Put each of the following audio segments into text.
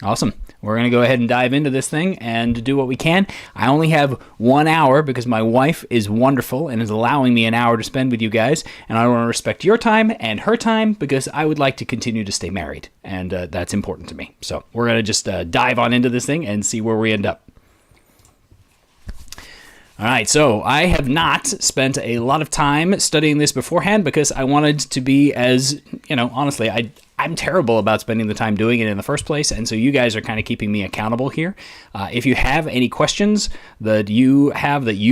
Awesome. We're going to go ahead and dive into this thing and do what we can. I only have 1 hour because my wife is wonderful and is allowing me an hour to spend with you guys. And I want to respect your time and her time because I would like to continue to stay married. And that's important to me. So we're going to just dive on into this thing and see where we end up. All right, so I have not spent a lot of time studying this beforehand because I wanted to be as, honestly, I'm terrible about spending the time doing it in the first place, and so you guys are kind of keeping me accountable here. If you have any questions that you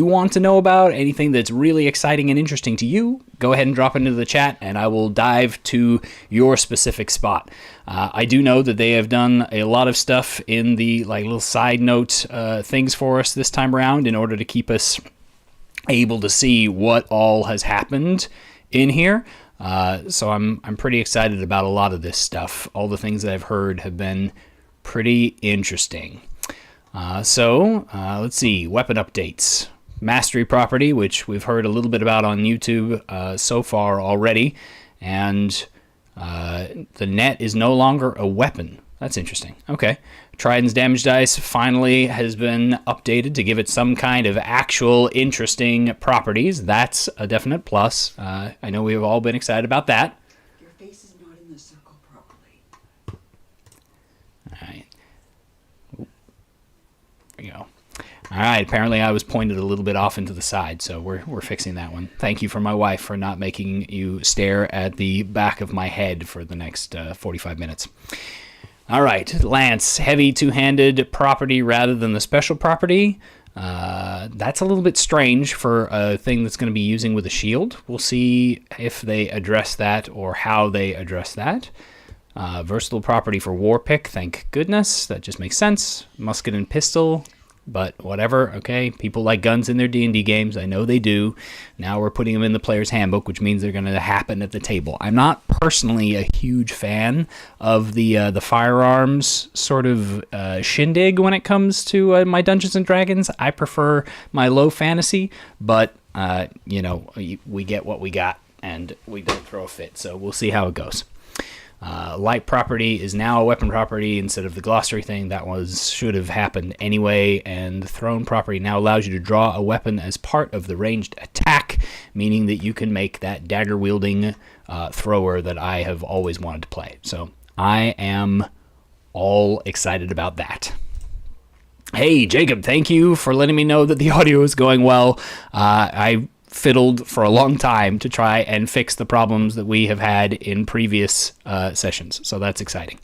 want to know about, anything that's really exciting and interesting to you, go ahead and drop it into the chat, and I will dive to your specific spot. I do know that they have done a lot of stuff in the little side note things for us this time around in order to keep us able to see what all has happened in here. So I'm pretty excited about a lot of this stuff. All the things that I've heard have been pretty interesting. So let's see, weapon updates. Mastery property, which we've heard a little bit about on YouTube so far already. And the net is no longer a weapon. That's interesting. Okay. Trident's damage dice finally has been updated to give it some kind of actual interesting properties. That's a definite plus. I know we have all been excited about that. Your face is not in the circle properly. All right. There we go. All right. Apparently I was pointed a little bit off into the side, so we're fixing that one. Thank you for my wife for not making you stare at the back of my head for the next 45 minutes. All right, Lance, heavy two-handed property rather than the special property. That's a little bit strange for a thing that's going to be using with a shield. We'll see if they address that or how they address that. Versatile property for war pick, thank goodness. That just makes sense. Musket and pistol, but whatever, okay. People like guns in their D&D games. I know they do. Now we're putting them in the Players Handbook, which means they're going to happen at the table. I'm not personally a huge fan of the firearms sort of shindig when it comes to my Dungeons & Dragons. I prefer my low fantasy, but, we get what we got, and we don't throw a fit, so we'll see how it goes. Light property is now a weapon property instead of the glossary thing. That should have happened anyway. And thrown property now allows you to draw a weapon as part of the ranged attack, meaning that you can make that dagger wielding thrower that I have always wanted to play. So I am all excited about that. Hey, Jacob, thank you for letting me know that the audio is going well. I fiddled for a long time to try and fix the problems that we have had in previous sessions, so that's exciting.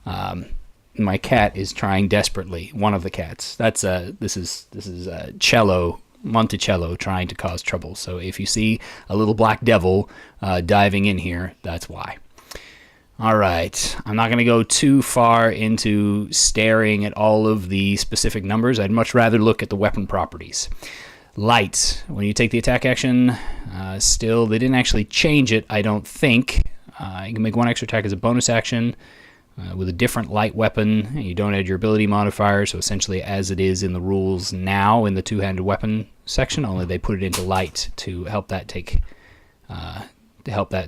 My cat is trying desperately. One of the cats. This is Cello, Monticello, trying to cause trouble. So if you see a little black devil diving in here, that's why. All right, I'm not going to go too far into staring at all of the specific numbers. I'd much rather look at the weapon properties. Light, when you take the attack action, still, they didn't actually change it, I don't think. You can make one extra attack as a bonus action with a different light weapon. You don't add your ability modifier, so essentially as it is in the rules now in the two-handed weapon section, only they put it into light to help that to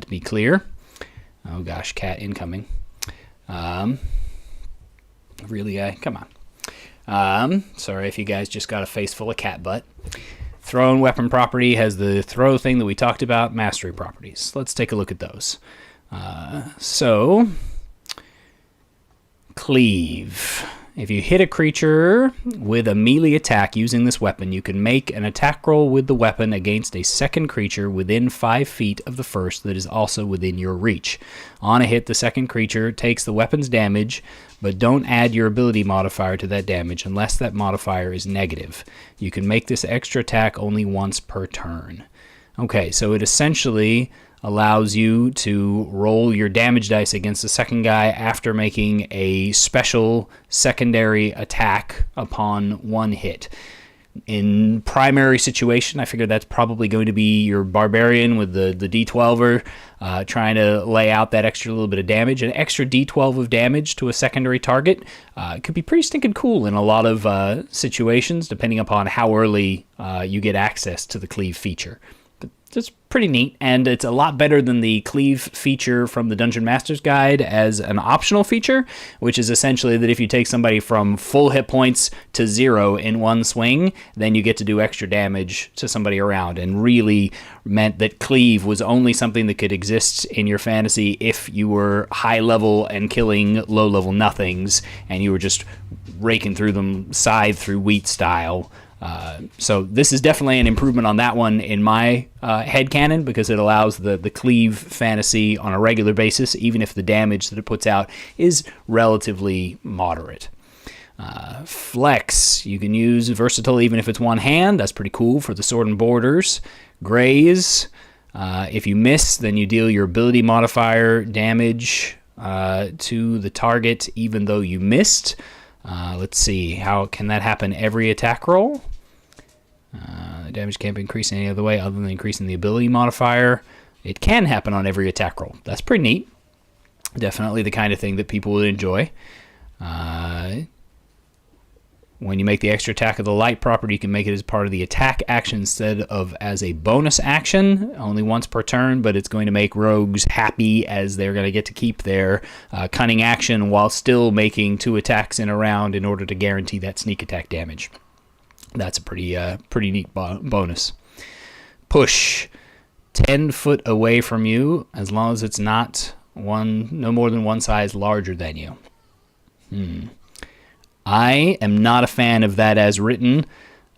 be clear. Oh gosh, cat incoming. Really, come on. Sorry if you guys just got a face full of cat butt. Thrown weapon property has the throw thing that we talked about, mastery properties. Let's take a look at those. So, cleave. If you hit a creature with a melee attack using this weapon, you can make an attack roll with the weapon against a second creature within 5 feet of the first that is also within your reach. On a hit, the second creature takes the weapon's damage, but don't add your ability modifier to that damage unless that modifier is negative. You can make this extra attack only once per turn. Okay, so it essentially allows you to roll your damage dice against the second guy after making a special secondary attack upon one hit. In primary situation, I figure that's probably going to be your barbarian with the D12er trying to lay out that extra little bit of damage. An extra D12 of damage to a secondary target could be pretty stinking cool in a lot of situations, depending upon how early you get access to the cleave feature. But So it's pretty neat, and it's a lot better than the cleave feature from the Dungeon Master's Guide as an optional feature, which is essentially that if you take somebody from full hit points to 0 in one swing, then you get to do extra damage to somebody around, and really meant that cleave was only something that could exist in your fantasy if you were high level and killing low level nothings, and you were just raking through them scythe through wheat style. So this is definitely an improvement on that one in my headcanon, because it allows the cleave fantasy on a regular basis, even if the damage that it puts out is relatively moderate. Flex, you can use versatile even if it's one hand. That's pretty cool for the sword and borders. Graze, if you miss, then you deal your ability modifier damage to the target even though you missed. Let's see, how can that happen every attack roll? Damage can't be increased any other way other than increasing the ability modifier. It can happen on every attack roll. That's pretty neat. Definitely the kind of thing that people would enjoy. When you make the extra attack of the light property, you can make it as part of the attack action instead of as a bonus action, only once per turn, but it's going to make rogues happy as they're going to get to keep their cunning action while still making 2 attacks in a round in order to guarantee that sneak attack damage. That's a pretty neat bonus. Push, 10 foot away from you, as long as it's no more than one size larger than you. I am not a fan of that as written.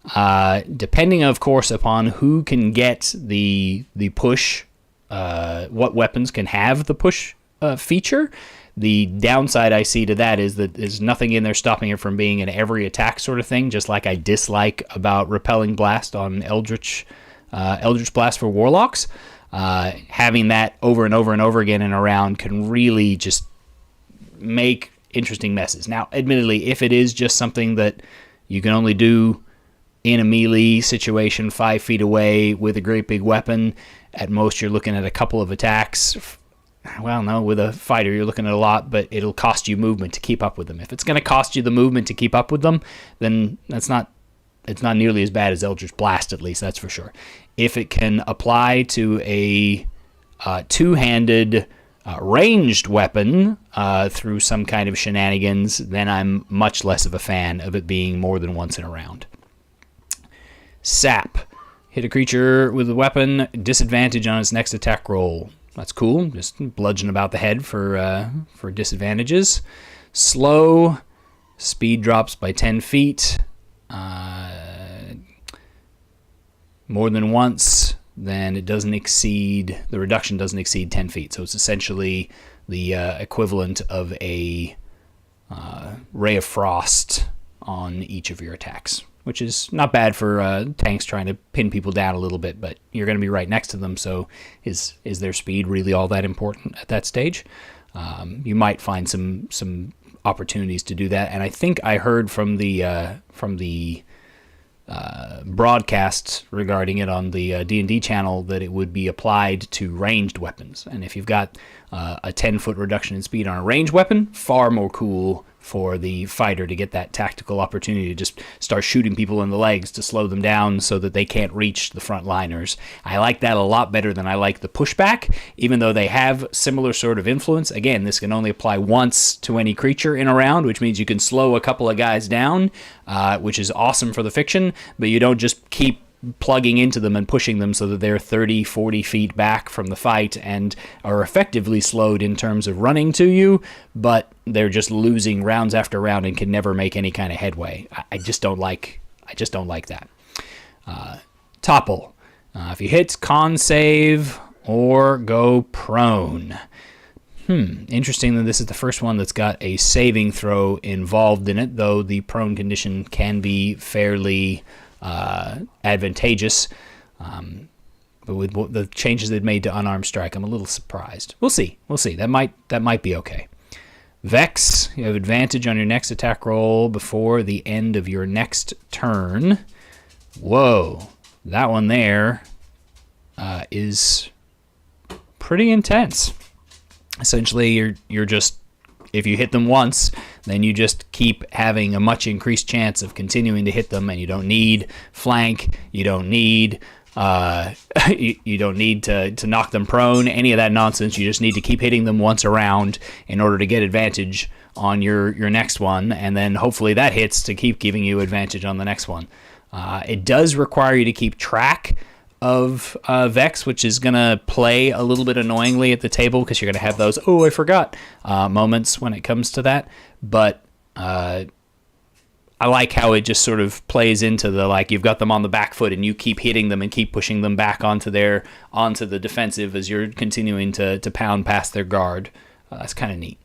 Depending, of course, upon who can get the push, what weapons can have the push feature. The downside I see to that is that there's nothing in there stopping it from being an every attack sort of thing, just like I dislike about Repelling Blast on Eldritch Blast for Warlocks. Having that over and over and over again in a round can really just make interesting messes. Now, admittedly, if it is just something that you can only do in a melee situation 5 feet away with a great big weapon, at most you're looking at a couple of attacks. Well, no, with a fighter you're looking at a lot, but it'll cost you movement to keep up with them. If it's going to cost you the movement to keep up with them, then it's not nearly as bad as Eldritch Blast, at least, that's for sure. If it can apply to a two-handed ranged weapon through some kind of shenanigans, then I'm much less of a fan of it being more than once in a round. Sap. Hit a creature with a weapon, disadvantage on its next attack roll. That's cool. Just bludgeon about the head for disadvantages. Slow. Speed drops by 10 feet. More than once, then the reduction doesn't exceed 10 feet. So it's essentially the equivalent of a Ray of Frost on each of your attacks, which is not bad for tanks trying to pin people down a little bit, but you're going to be right next to them, so is their speed really all that important at that stage? You might find some opportunities to do that, and I think I heard from the broadcasts regarding it on the D&D channel that it would be applied to ranged weapons, and if you've got a 10-foot reduction in speed on a ranged weapon, far more cool for the fighter to get that tactical opportunity to just start shooting people in the legs to slow them down so that they can't reach the front liners. I like that a lot better than I like the pushback, even though they have similar sort of influence. Again, this can only apply once to any creature in a round, which means you can slow a couple of guys down, which is awesome for the fiction, but you don't just keep plugging into them and pushing them so that they're 30, 40 feet back from the fight and are effectively slowed in terms of running to you, but they're just losing rounds after round and can never make any kind of headway. I just don't like that. Topple. If you hit, con save or go prone. Interesting that this is the first one that's got a saving throw involved in it, though the prone condition can be fairly advantageous, but with the changes they've made to unarmed strike, I'm a little surprised. We'll see. That might be okay. Vex, you have advantage on your next attack roll before the end of your next turn. Whoa, that one there is pretty intense. Essentially, you're just, if you hit them once, then you just keep having a much increased chance of continuing to hit them, and you don't need flank, you don't need You don't need to knock them prone, any of that nonsense. You just need to keep hitting them once around in order to get advantage on your next one, and then hopefully that hits to keep giving you advantage on the next one. It does require you to keep track of Vex, which is going to play a little bit annoyingly at the table because you're going to have those, oh, I forgot, moments when it comes to that. But I like how it just sort of plays into the, like, you've got them on the back foot and you keep hitting them and keep pushing them back onto the defensive as you're continuing to pound past their guard. That's kind of neat.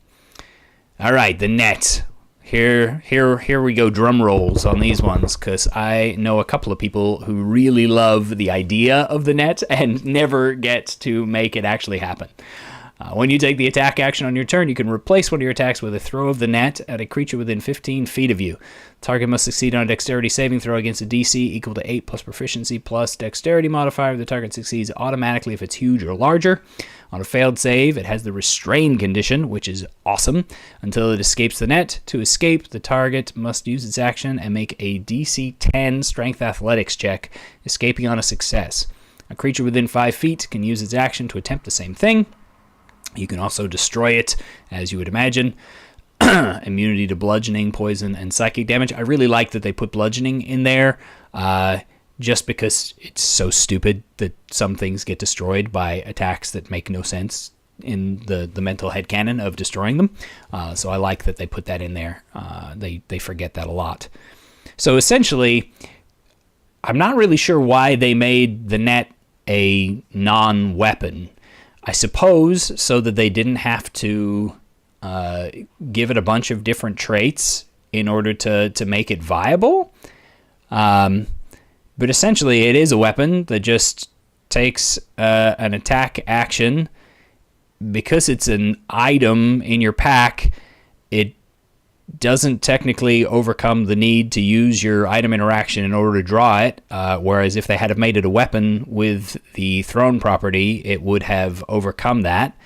All right, the net. Here we go, drum rolls on these ones, because I know a couple of people who really love the idea of the net and never get to make it actually happen. When you take the attack action on your turn, you can replace one of your attacks with a throw of the net at a creature within 15 feet of you. Target must succeed on a dexterity saving throw against a DC equal to 8 plus proficiency plus dexterity modifier. The target succeeds automatically if it's huge or larger. On a failed save, it has the restrain condition, which is awesome, until it escapes the net. To escape, the target must use its action and make a DC 10 strength athletics check, escaping on a success. A creature within 5 feet can use its action to attempt the same thing. You can also destroy it, as you would imagine. Immunity to bludgeoning, poison, and psychic damage. I really like that they put bludgeoning in there, just because it's so stupid that some things get destroyed by attacks that make no sense in the mental headcanon of destroying them. So I like that they put that in there. They forget that a lot. So essentially, I'm not really sure why they made the net a non-weapon. I suppose so that they didn't have to give it a bunch of different traits in order to make it viable. But essentially, it is a weapon that just takes an attack action. Because it's an item in your pack, it doesn't technically overcome the need to use your item interaction in order to draw it, whereas if they had have made it a weapon with the thrown property, it would have overcome that.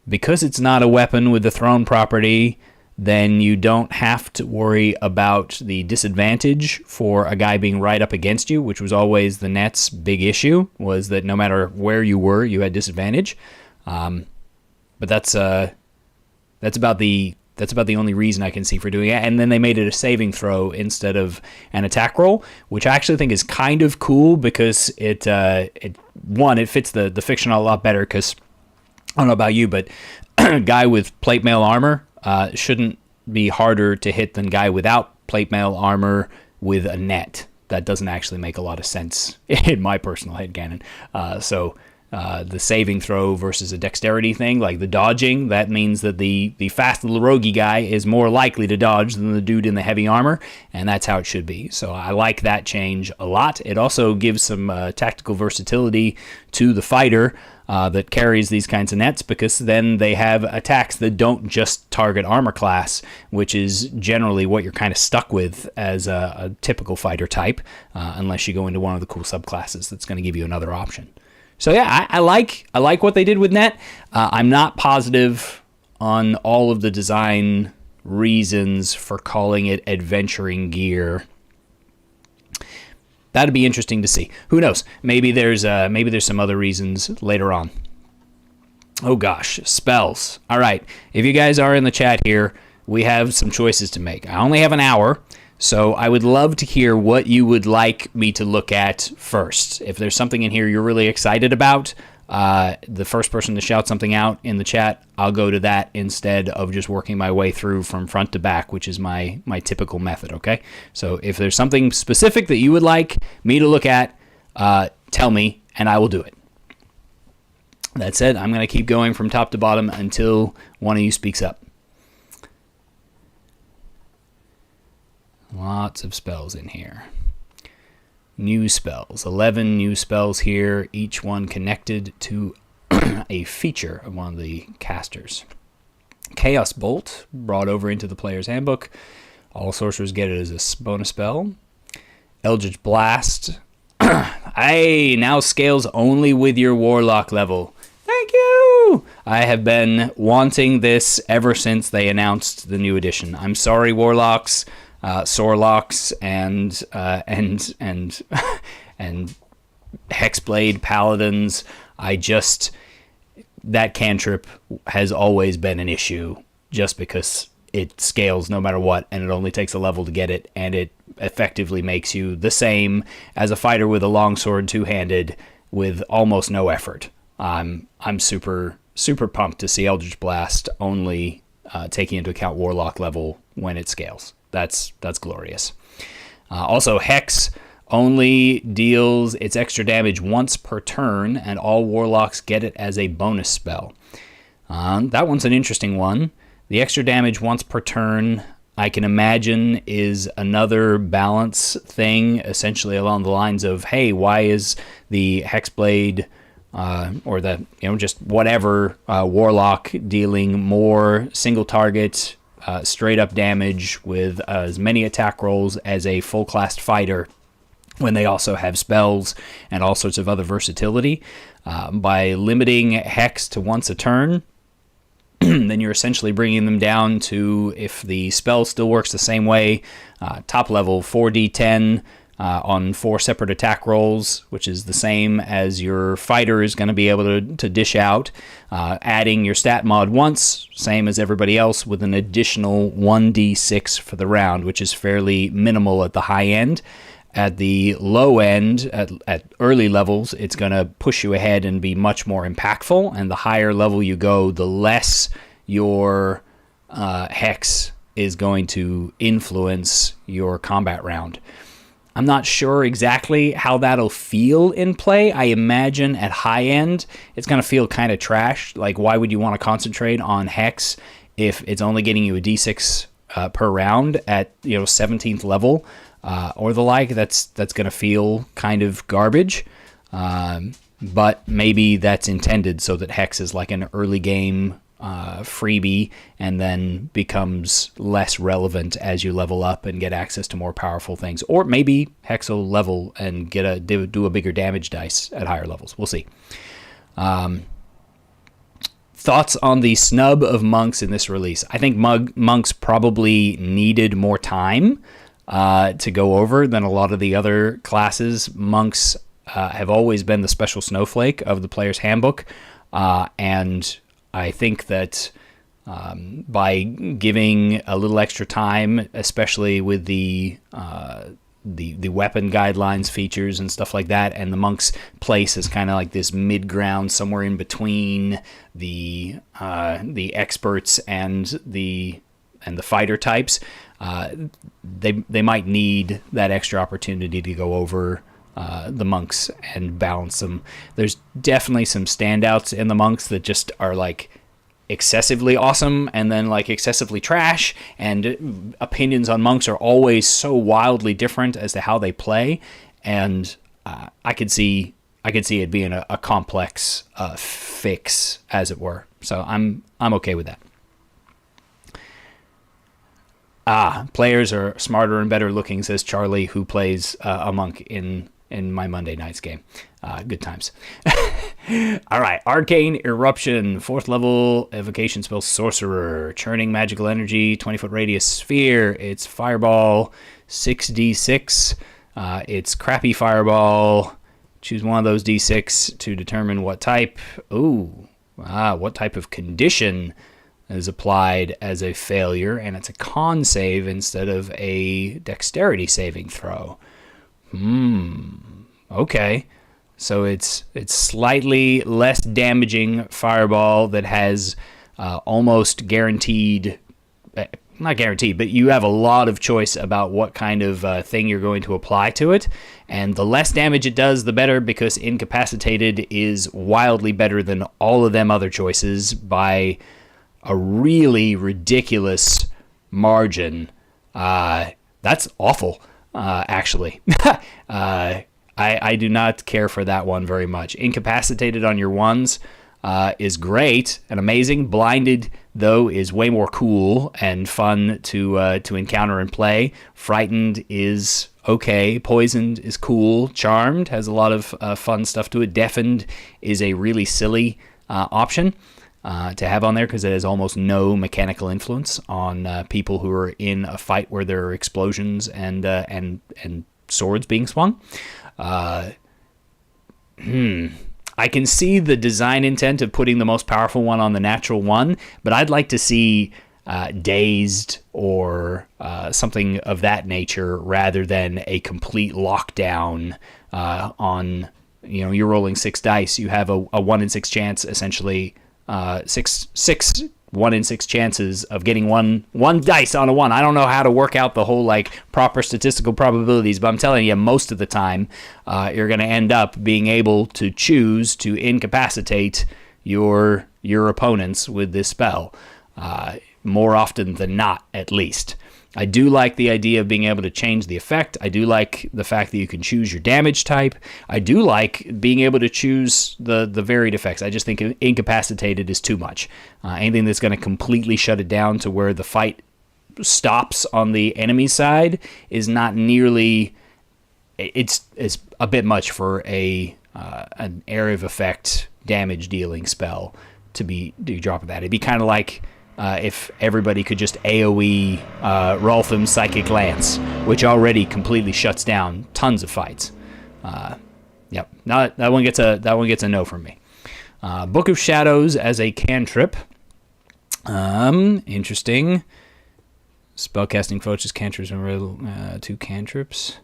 Because it's not a weapon with the thrown property, then you don't have to worry about the disadvantage for a guy being right up against you, which was always the net's big issue, was that no matter where you were, you had disadvantage. But that's about the only reason I can see for doing it. And then they made it a saving throw instead of an attack roll, which I actually think is kind of cool because it fits the fiction a lot better. Because I don't know about you, but a guy with plate mail armor shouldn't be harder to hit than guy without plate mail armor with a net. That doesn't actually make a lot of sense in my personal headcanon. So the saving throw versus a dexterity thing, like the dodging, that means that the fast little roguey guy is more likely to dodge than the dude in the heavy armor, and that's how it should be. So I like that change a lot. It also gives some tactical versatility to the fighter that carries these kinds of nets, because then they have attacks that don't just target armor class, which is generally what you're kind of stuck with as a typical fighter type, unless you go into one of the cool subclasses that's going to give you another option. So yeah, I like what they did with net. I'm not positive on all of the design reasons for calling it adventuring gear. That'd be interesting to see. Who knows? Maybe there's some other reasons later on. Oh gosh, spells. All right, if you guys are in the chat here, we have some choices to make. I only have an hour, so I would love to hear what you would like me to look at first. If there's something in here you're really excited about, the first person to shout something out in the chat, I'll go to that instead of just working my way through from front to back, which is my typical method, okay? So if there's something specific that you would like me to look at, tell me, and I will do it. That said, I'm going to keep going from top to bottom until one of you speaks up. Lots of spells in here. New spells. 11 new spells here, each one connected to a feature of one of the casters. Chaos Bolt, brought over into the Players Handbook. All sorcerers get it as a bonus spell. Eldritch Blast. Now scales only with your Warlock level. Thank you! I have been wanting this ever since they announced the new edition. I'm sorry, Warlocks. Sorlocks and and Hexblade Paladins, that cantrip has always been an issue just because it scales no matter what, and it only takes a level to get it, and it effectively makes you the same as a fighter with a longsword two-handed with almost no effort. I'm super pumped to see Eldritch Blast only taking into account Warlock level when it scales. That's glorious. Also, Hex only deals its extra damage once per turn, and all Warlocks get it as a bonus spell. That one's an interesting one. The extra damage once per turn, I can imagine, is another balance thing, essentially along the lines of, hey, why is the Hexblade or the, just whatever Warlock dealing more single target, straight up damage with as many attack rolls as a full classed fighter, when they also have spells and all sorts of other versatility. By limiting Hex to once a turn, then you're essentially bringing them down to, if the spell still works the same way, top level 4d10 on 4 separate attack rolls, which is the same as your fighter is going to be able to dish out, adding your stat mod once, same as everybody else, with an additional 1d6 for the round, which is fairly minimal at the high end. At the low end, at early levels, it's going to push you ahead and be much more impactful. And the higher level you go, the less your Hex is going to influence your combat round. I'm not sure exactly how that'll feel in play. I imagine at high end, it's going to feel kind of trash. Like, why would you want to concentrate on Hex if it's only getting you a d6 per round at 17th level? Or the like? That's going to feel kind of garbage, but maybe that's intended so that Hex is like an early game freebie and then becomes less relevant as you level up and get access to more powerful things. Or maybe Hex will level and do a bigger damage dice at higher levels. We'll see. Thoughts on the snub of monks in this release? I think monks probably needed more time to go over than a lot of the other classes. Monks have always been the special snowflake of the Players Handbook, and I think that by giving a little extra time, especially with the weapon guidelines features and stuff like that, and the monk's place is kind of like this mid ground somewhere in between the experts and the fighter types. They might need that extra opportunity to go over the monks and balance them. There's definitely some standouts in the monks that just are like excessively awesome and then like excessively trash, and opinions on monks are always so wildly different as to how they play, and I could see it being a complex fix, as it were. So I'm okay with that. Players are smarter and better looking, says Charlie, who plays a monk in my Monday nights game. Good times. All right, Arcane Eruption, 4th level evocation spell sorcerer, churning magical energy, 20-foot radius sphere. It's fireball, 6d6. It's crappy fireball. Choose one of those d6 to determine what type. What type of condition is applied as a failure, and it's a con save instead of a dexterity saving throw. Okay. So it's slightly less damaging fireball that has almost guaranteed, not guaranteed, but you have a lot of choice about what kind of thing you're going to apply to it. And the less damage it does, the better, because incapacitated is wildly better than all of them other choices by a really ridiculous margin. That's awful, actually. I do not care for that one very much. Incapacitated on your ones is great and amazing. Blinded, though, is way more cool and fun to encounter and play. Frightened is okay. Poisoned is cool. Charmed has a lot of fun stuff to it. Deafened is a really silly option to have on there because it has almost no mechanical influence on people who are in a fight where there are explosions and swords being swung. I can see the design intent of putting the most powerful one on the natural one, but I'd like to see dazed or something of that nature rather than a complete lockdown on, you're rolling 6 dice. You have a 1 in 6 chance, essentially, 1 in 6 chances of getting one dice on a 1. I don't know how to work out the whole proper statistical probabilities, but I'm telling you, most of the time, you're going to end up being able to choose to incapacitate your opponents with this spell, more often than not, at least. I do like the idea of being able to change the effect. I do like the fact that you can choose your damage type. I do like being able to choose the varied effects. I just think incapacitated is too much. Anything that's going to completely shut it down to where the fight stops on the enemy side is not nearly... It's a bit much for an area of effect damage dealing spell to be dropping that. It'd be kind of like... if everybody could just AoE Roltham's Psychic Lance, which already completely shuts down tons of fights. Yep, that one gets a no from me. Book of Shadows as a cantrip. Interesting. Spellcasting focus cantrips and 2 cantrips.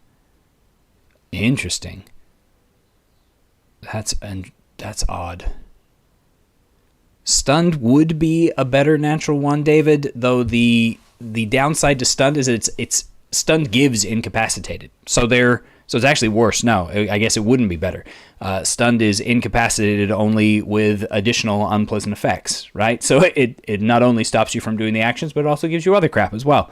Interesting. That's odd. Stunned would be a better natural one, David, though the downside to stunned is it's stunned gives incapacitated. So it's actually worse. No, I guess it wouldn't be better. Stunned is incapacitated only with additional unpleasant effects, right? So it not only stops you from doing the actions, but it also gives you other crap as well.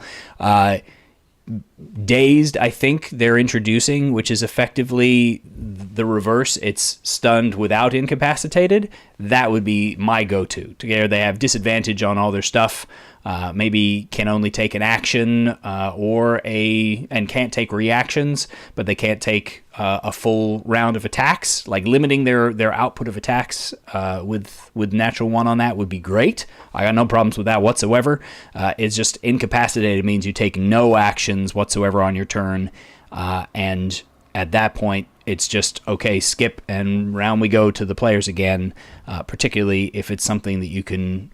Dazed, I think they're introducing, which is effectively the reverse. It's stunned without incapacitated. That would be my go-to. Together they have disadvantage on all their stuff. Maybe can only take an action and can't take reactions, but they can't take a full round of attacks. Like limiting their output of attacks with natural 1 on that would be great. I got no problems with that whatsoever. It's just incapacitated means you take no actions whatsoever on your turn, and at that point it's just okay, skip and round we go to the players again. Particularly if it's something that you can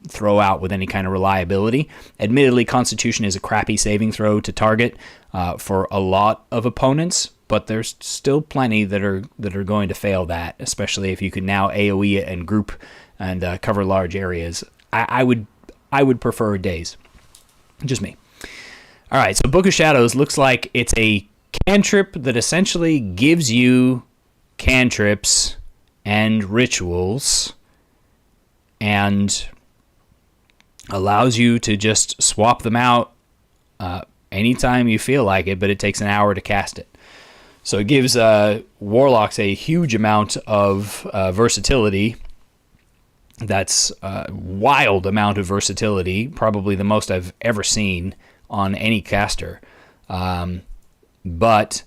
throw out with any kind of reliability. Admittedly, Constitution is a crappy saving throw to target for a lot of opponents, but there's still plenty that are going to fail that, especially if you can now AoE it and group and cover large areas. I would prefer Daze. Just me. All right, so Book of Shadows looks like it's a cantrip that essentially gives you cantrips and rituals and allows you to just swap them out anytime you feel like it, but it takes an hour to cast it. So it gives Warlocks a huge amount of versatility. That's a wild amount of versatility, probably the most I've ever seen on any caster. But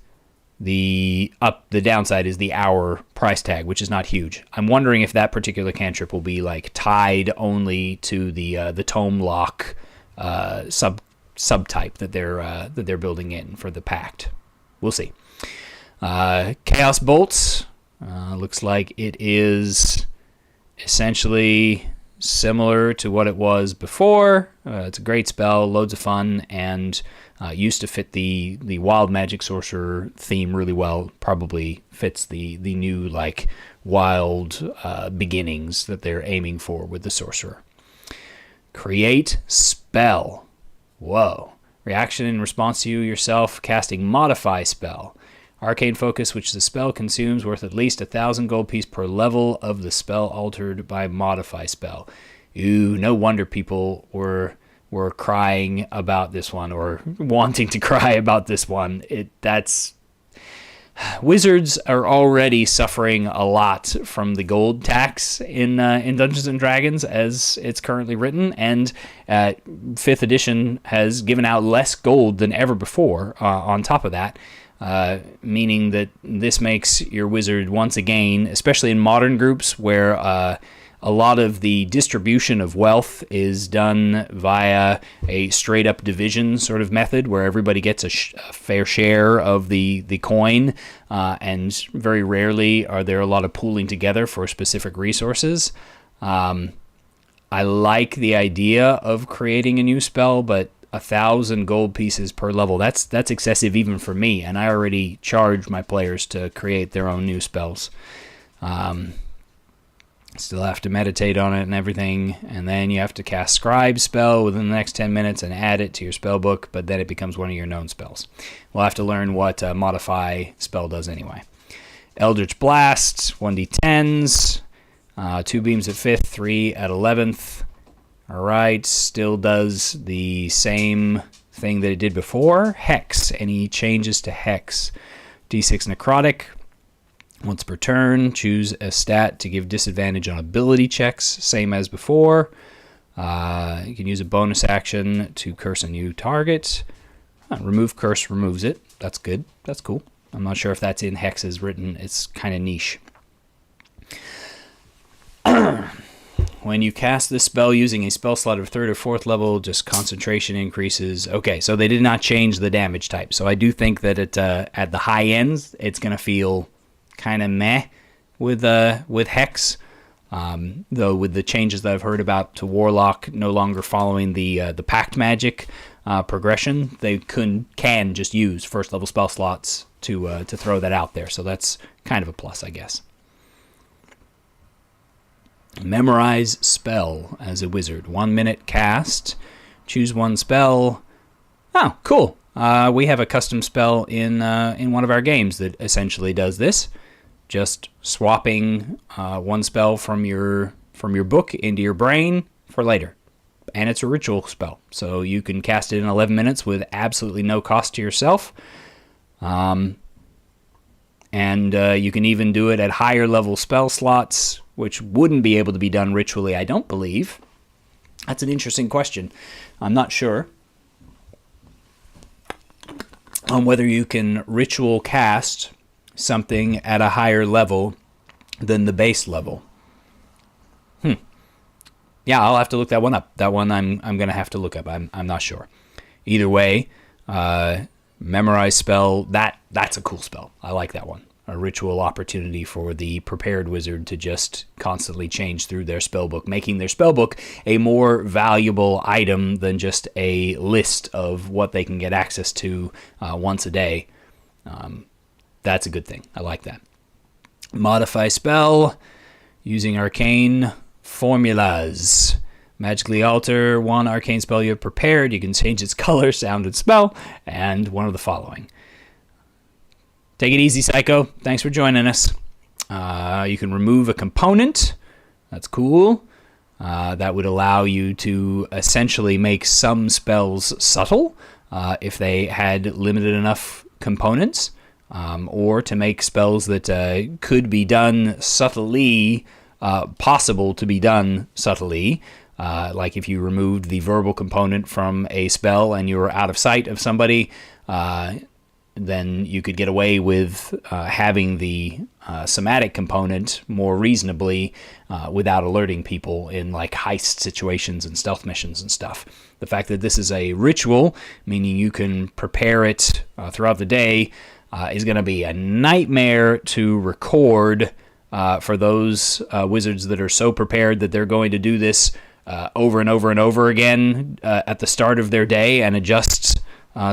the downside is the hour price tag, which is not huge. I'm wondering if that particular cantrip will be tied only to the tome lock subtype that they're building in for the Pact. We'll see. Chaos Bolts looks like it is essentially similar to what it was before. It's a great spell, loads of fun, and used to fit the wild magic sorcerer theme really well. Probably fits the new wild beginnings that they're aiming for with the sorcerer. Create spell. Whoa. Reaction in response to you yourself casting modify spell. Arcane Focus, which the spell consumes, worth at least 1,000 gold piece per level of the spell altered by modify spell. Ooh, no wonder people were crying about this one, or wanting to cry about this one. Wizards are already suffering a lot from the gold tax in Dungeons and Dragons as it's currently written, and 5th edition has given out less gold than ever before on top of that. Meaning that this makes your wizard once again, especially in modern groups where A lot of the distribution of wealth is done via a straight-up division sort of method where everybody gets a fair share of the coin, and very rarely are there a lot of pooling together for specific resources. I like the idea of creating a new spell, but 1,000 gold pieces per level, that's excessive even for me, and I already charge my players to create their own new spells. Still have to meditate on it and everything, and then you have to cast Scribe spell within the next 10 minutes and add it to your spell book, but then it becomes one of your known spells. We'll have to learn what Modify spell does anyway. Eldritch Blast, 1d10s, 2 beams at 5th, 3 at 11th. Alright, still does the same thing that it did before. Hex, any changes to Hex? D6 Necrotic. Once per turn, choose a stat to give disadvantage on ability checks, same as before. You can use a bonus action to curse a new target. Remove curse removes it. That's good. That's cool. I'm not sure if that's in Hex's written. It's kind of niche. When you cast this spell using a spell slot of 3rd or 4th level, just concentration increases. Okay, so they did not change the damage type. So I do think that at the high ends, it's going to feel kind of meh with Hex, though with the changes that I've heard about to Warlock no longer following the Pact magic progression, they can just use 1st level spell slots to throw that out there. So that's kind of a plus, I guess. Memorize spell as a wizard. 1 minute cast. Choose one spell. Oh, cool. We have a custom spell in one of our games that essentially does this. Just swapping one spell from your book into your brain for later. And it's a ritual spell, so you can cast it in 11 minutes with absolutely no cost to yourself. And you can even do it at higher level spell slots, which wouldn't be able to be done ritually, I don't believe. That's an interesting question. I'm not sure on whether you can ritual cast something at a higher level than the base level. Yeah, I'll have to look that one up. That one I'm going to have to look up. I'm not sure. Either way, memorize spell, that's a cool spell. I like that one. A ritual opportunity for the prepared wizard to just constantly change through their spellbook, making their spellbook a more valuable item than just a list of what they can get access to once a day. That's a good thing. I like that. Modify spell using arcane formulas. Magically alter one arcane spell you have prepared. You can change its color, sound, and spell, and one of the following. Take it easy, Psycho. Thanks for joining us. You can remove a component. That's cool. That would allow you to essentially make some spells subtle if they had limited enough components, or to make spells that could be done subtly, possible to be done subtly. Like if you removed the verbal component from a spell and you were out of sight of somebody, then you could get away with having the somatic component more reasonably without alerting people in like heist situations and stealth missions and stuff. The fact that this is a ritual, meaning you can prepare it throughout the day, is going to be a nightmare to record for those wizards that are so prepared that they're going to do this over and over and over again at the start of their day and adjust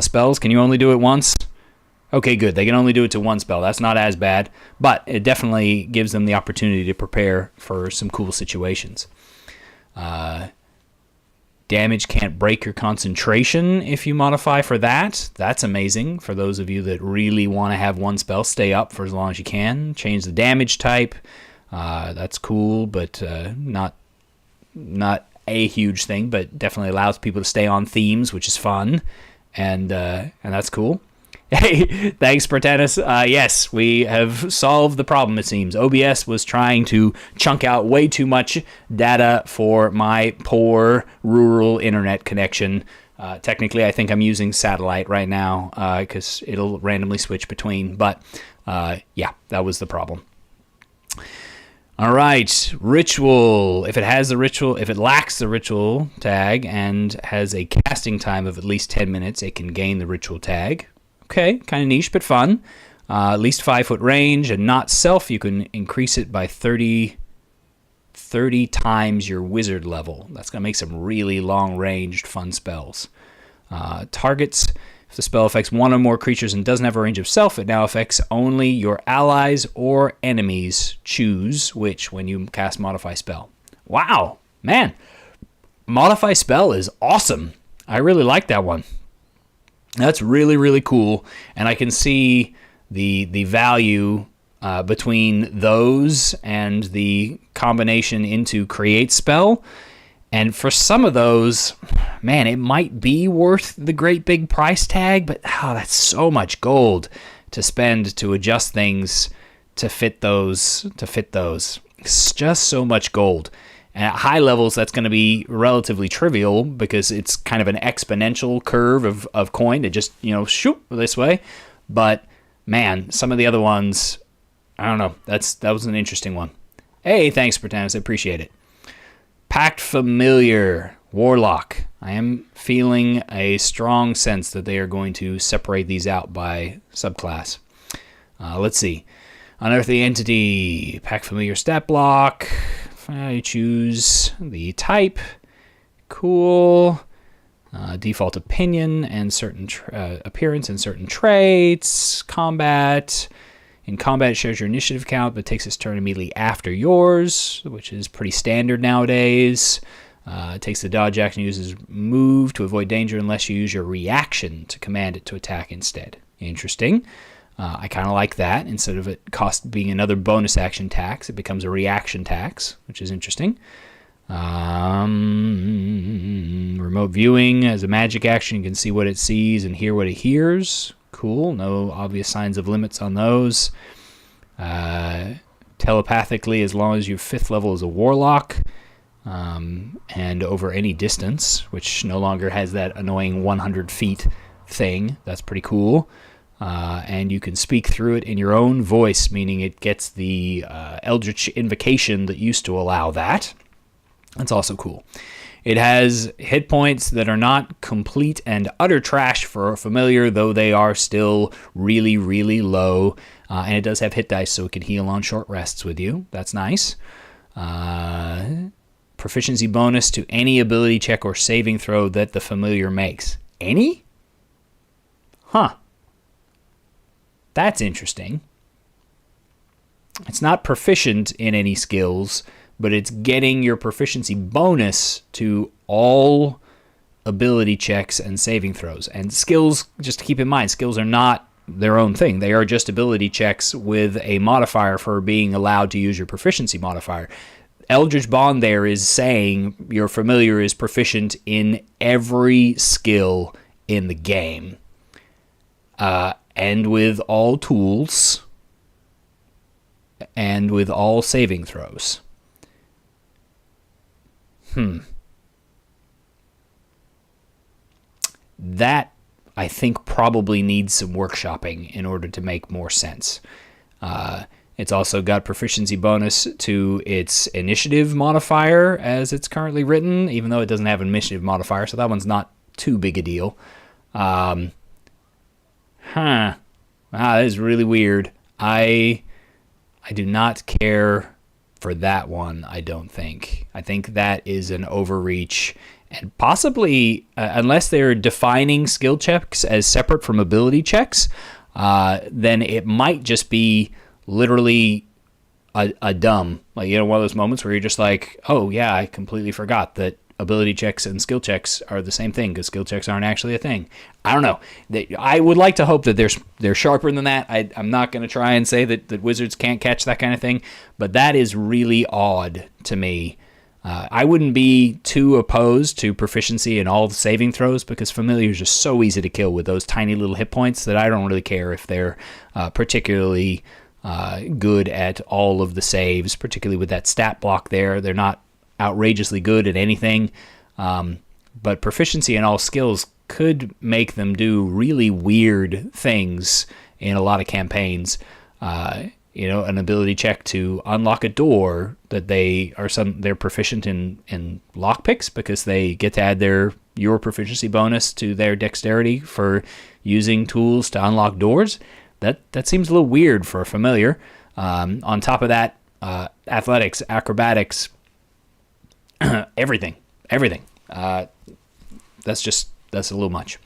spells. Can you only do it once? Okay, good. They can only do it to one spell. That's not as bad, but it definitely gives them the opportunity to prepare for some cool situations. Damage can't break your concentration if you modify for that. That's amazing for those of you that really want to have one spell stay up for as long as you can. Change the damage type. That's cool, but not a huge thing, but definitely allows people to stay on themes, which is fun, and that's cool. Hey, thanks, Protanus. Yes, we have solved the problem, it seems. OBS was trying to chunk out way too much data for my poor rural internet connection. Technically, I think I'm using satellite right now because it'll randomly switch between. But, yeah, that was the problem. All right, ritual. If it lacks the ritual tag and has a casting time of at least 10 minutes, it can gain the ritual tag. Okay, kind of niche, but fun. At least 5-foot range and not self, you can increase it by 30 times your wizard level. That's going to make some really long-ranged fun spells. Targets, if the spell affects one or more creatures and doesn't have a range of self, it now affects only your allies or enemies. Choose which when you cast Modify Spell. Wow, man. Modify Spell is awesome. I really like that one. That's really, really cool. And I can see the value between those and the combination into Create Spell. And for some of those, man, it might be worth the great big price tag, but that's so much gold to spend to adjust things to fit those. It's just so much gold. And at high levels, that's going to be relatively trivial because it's kind of an exponential curve of coin to just, shoot this way. But man, some of the other ones, I don't know. That was an interesting one. Hey, thanks, Britannis. I appreciate it. Pact Familiar, Warlock. I am feeling a strong sense that they are going to separate these out by subclass. Let's see. Unearth the entity. Pact Familiar stat block. I choose the type. Cool. Default opinion and certain appearance and certain traits. Combat. In combat, it shows your initiative count, but takes its turn immediately after yours, which is pretty standard nowadays. It takes the dodge action, uses move to avoid danger unless you use your reaction to command it to attack instead. Interesting. I kind of like that. Instead of it being another bonus action tax, it becomes a reaction tax, which is interesting. Remote viewing as a magic action, you can see what it sees and hear what it hears. Cool. No obvious signs of limits on those. Telepathically, as long as you're 5th level as a warlock, and over any distance, which no longer has that annoying 100 feet thing. That's pretty cool. And you can speak through it in your own voice, meaning it gets the Eldritch Invocation that used to allow that. That's also cool. It has hit points that are not complete and utter trash for a familiar, though they are still really, really low. And it does have hit dice, so it can heal on short rests with you. That's nice. Proficiency bonus to any ability check or saving throw that the familiar makes. Any? Huh. That's interesting. It's not proficient in any skills, but it's getting your proficiency bonus to all ability checks and saving throws. And skills, just to keep in mind, skills are not their own thing. They are just ability checks with a modifier for being allowed to use your proficiency modifier. Eldritch Bond there is saying your familiar is proficient in every skill in the game. And with all tools, and with all saving throws. That, I think, probably needs some workshopping in order to make more sense. It's also got proficiency bonus to its initiative modifier as it's currently written, even though it doesn't have an initiative modifier, so that one's not too big a deal. That is really weird. I do not care for that one, I don't think. I think that is an overreach, and possibly, unless they're defining skill checks as separate from ability checks, then it might just be literally a dumb, one of those moments where you're just like, oh yeah, I completely forgot that ability checks and skill checks are the same thing because skill checks aren't actually a thing. I don't know. I would like to hope that they're sharper than that. I'm not going to try and say that wizards can't catch that kind of thing, but that is really odd to me. I wouldn't be too opposed to proficiency in all the saving throws because familiars are so easy to kill with those tiny little hit points that I don't really care if they're particularly good at all of the saves, particularly with that stat block there. They're not outrageously good at anything, but proficiency in all skills could make them do really weird things in a lot of campaigns. an ability check to unlock a door that they're proficient in lockpicks because they get to add your proficiency bonus to their dexterity for using tools to unlock doors. That seems a little weird for a familiar. On top of that, athletics, acrobatics, everything. That's a little much.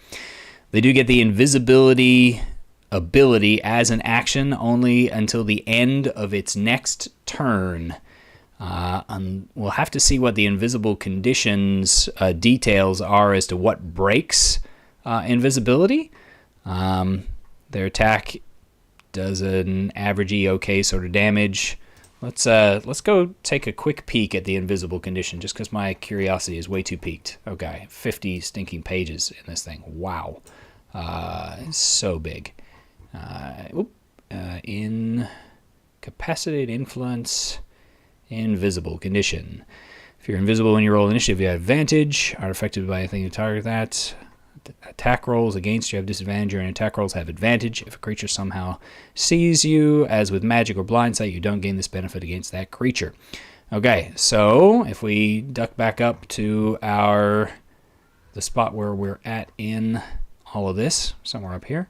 They do get the invisibility ability as an action only until the end of its next turn. We'll have to see what the invisible conditions details are as to what breaks invisibility. Their attack does an averagey okay sort of damage. Let's go take a quick peek at the invisible condition, just because my curiosity is way too piqued. Okay, 50 stinking pages in this thing. Wow, so big. Incapacitated, influence, invisible condition. If you're invisible when you roll initiative, you have advantage. Are affected by anything you target that. Attack rolls against you have disadvantage, and attack rolls have advantage. If a creature somehow sees you, as with magic or blind sight, you don't gain this benefit against that creature. Okay, so if we duck back up to the spot where we're at in all of this, somewhere up here.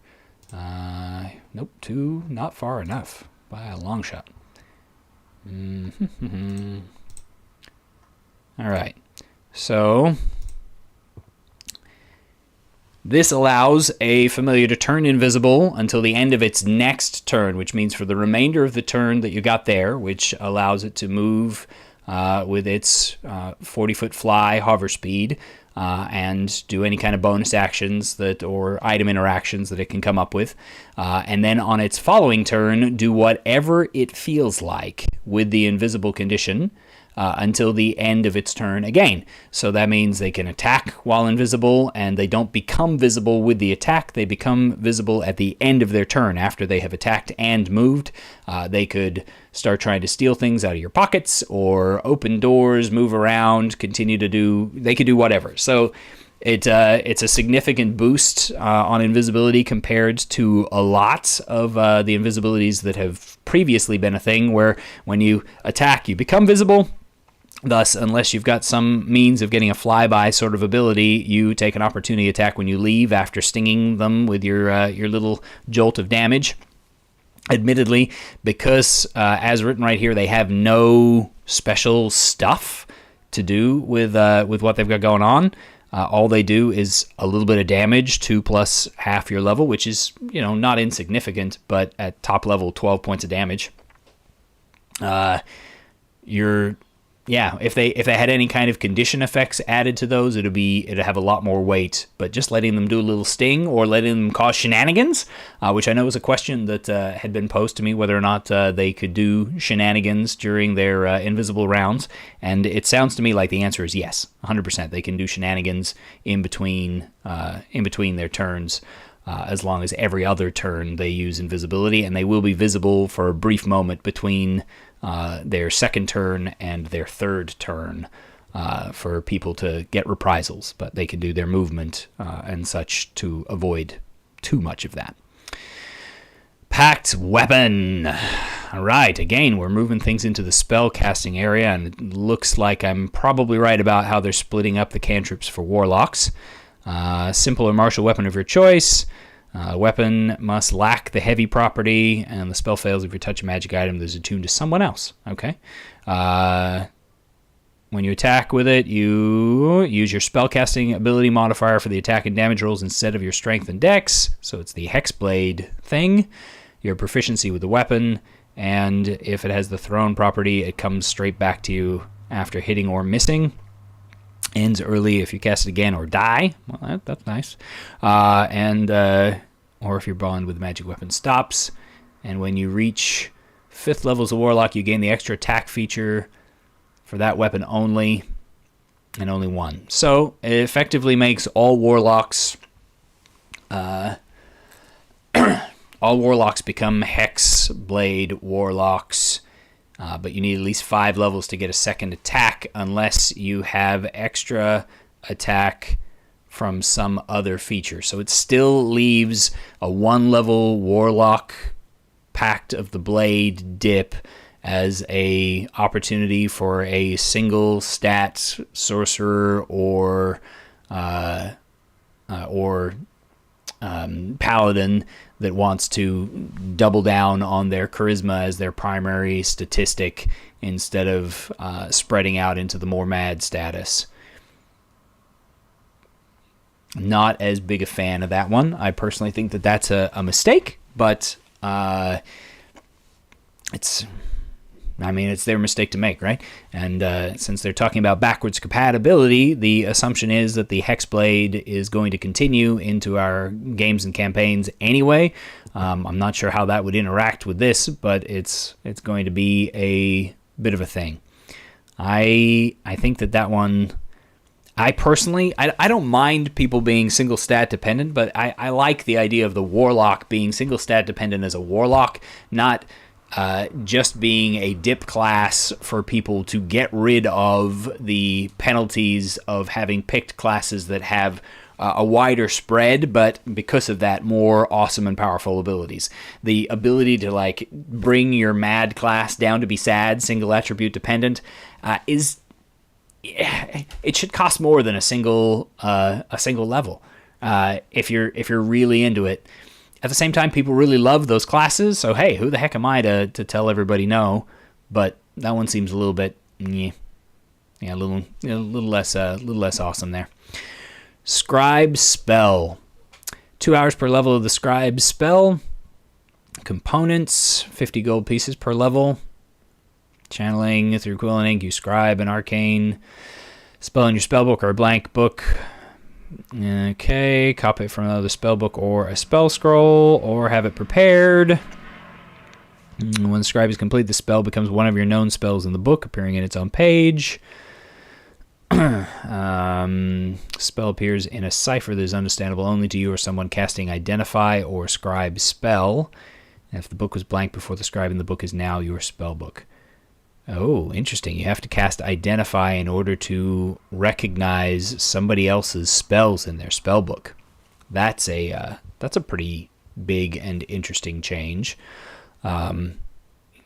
Nope, not far enough by a long shot. All right, so this allows a familiar to turn invisible until the end of its next turn, which means for the remainder of the turn that you got there, which allows it to move with its 40-foot fly hover speed and do any kind of bonus actions or item interactions that it can come up with. And then on its following turn, do whatever it feels like with the invisible condition until the end of its turn again. So that means they can attack while invisible, and they don't become visible with the attack. They become visible at the end of their turn after they have attacked and moved. They could start trying to steal things out of your pockets or open doors, move around, they could do whatever. So it's a significant boost on invisibility compared to a lot of the invisibilities that have previously been a thing, where when you attack, you become visible. Thus, unless you've got some means of getting a flyby sort of ability, you take an opportunity attack when you leave after stinging them with your little jolt of damage. Admittedly, because as written right here, they have no special stuff to do with what they've got going on. All they do is a little bit of damage, 2 plus half your level, which is not insignificant, but at top level, 12 points of damage. If they had any kind of condition effects added to those, it'd have a lot more weight. But just letting them do a little sting or letting them cause shenanigans, which I know was a question that had been posed to me, whether or not they could do shenanigans during their invisible rounds, and it sounds to me like the answer is yes, 100%. They can do shenanigans in between their turns. As long as every other turn they use invisibility, and they will be visible for a brief moment between their second turn and their third turn for people to get reprisals, but they can do their movement and such to avoid too much of that. Pact weapon. All right, again, we're moving things into the spell casting area, and it looks like I'm probably right about how they're splitting up the cantrips for warlocks. Simple or martial weapon of your choice. Weapon must lack the heavy property, and the spell fails if you touch a magic item that is attuned to someone else. Okay. When you attack with it, you use your spellcasting ability modifier for the attack and damage rolls instead of your strength and dex. So it's the hexblade thing. Your proficiency with the weapon, and if it has the thrown property, it comes straight back to you after hitting or missing. Ends early if you cast it again or die. Well, that's nice. Or if you're bonded with a magic weapon, stops. And when you reach 5th levels of Warlock, you gain the extra attack feature for that weapon only, and only one. So it effectively makes all Warlocks become Hex Blade Warlocks. But you need at least 5 levels to get a second attack unless you have extra attack from some other feature. So it still leaves a 1-level Warlock Pact of the Blade dip as a opportunity for a single stat sorcerer or paladin that wants to double down on their charisma as their primary statistic instead of spreading out into the more mad status. Not as big a fan of that one. I personally think that that's a mistake, but it's their mistake to make, right? And since they're talking about backwards compatibility, the assumption is that the Hexblade is going to continue into our games and campaigns anyway. I'm not sure how that would interact with this, but it's going to be a bit of a thing. I think that one... I personally, I don't mind people being single stat dependent, but I like the idea of the Warlock being single stat dependent as a Warlock, not just being a dip class for people to get rid of the penalties of having picked classes that have a wider spread, but because of that, more awesome and powerful abilities. The ability to like bring your mad class down to be sad, single attribute dependent, it should cost more than a single level if you're really into it. At the same time, people really love those classes, so hey, who the heck am I to tell everybody no? But that one seems a little bit, a little less awesome there. Scribe spell, 2 hours per level of the scribe spell. Components, 50 gold pieces per level. Channeling through Quill and Ink, you scribe an arcane spell in your spellbook or a blank book. Okay, copy it from another spellbook or a spell scroll, or have it prepared. When the scribe is complete, the spell becomes one of your known spells in the book, appearing in its own page. Spell appears in a cipher that is understandable only to you or someone casting Identify or Scribe spell. And if the book was blank before the scribe in the book is now your spellbook. Oh, interesting. You have to cast Identify in order to recognize somebody else's spells in their spellbook. That's a pretty big and interesting change.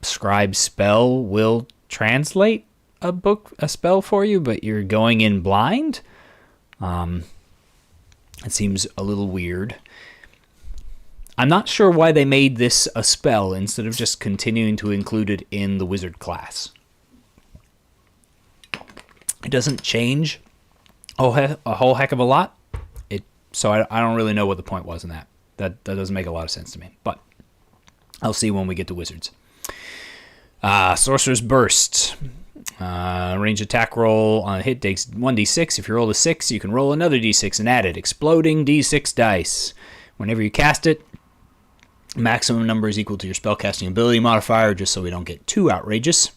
Scribe spell will translate a spell for you, but you're going in blind. It seems a little weird. I'm not sure why they made this a spell instead of just continuing to include it in the wizard class. It doesn't change a whole heck of a lot. So I don't really know what the point was in that. That doesn't make a lot of sense to me. But I'll see when we get to wizards. Sorcerer's Burst. Range attack roll on a hit takes 1d6. If you roll a 6, you can roll another d6 and add it. Exploding d6 dice. Whenever you cast it, maximum number is equal to your spellcasting ability modifier, just so we don't get too outrageous.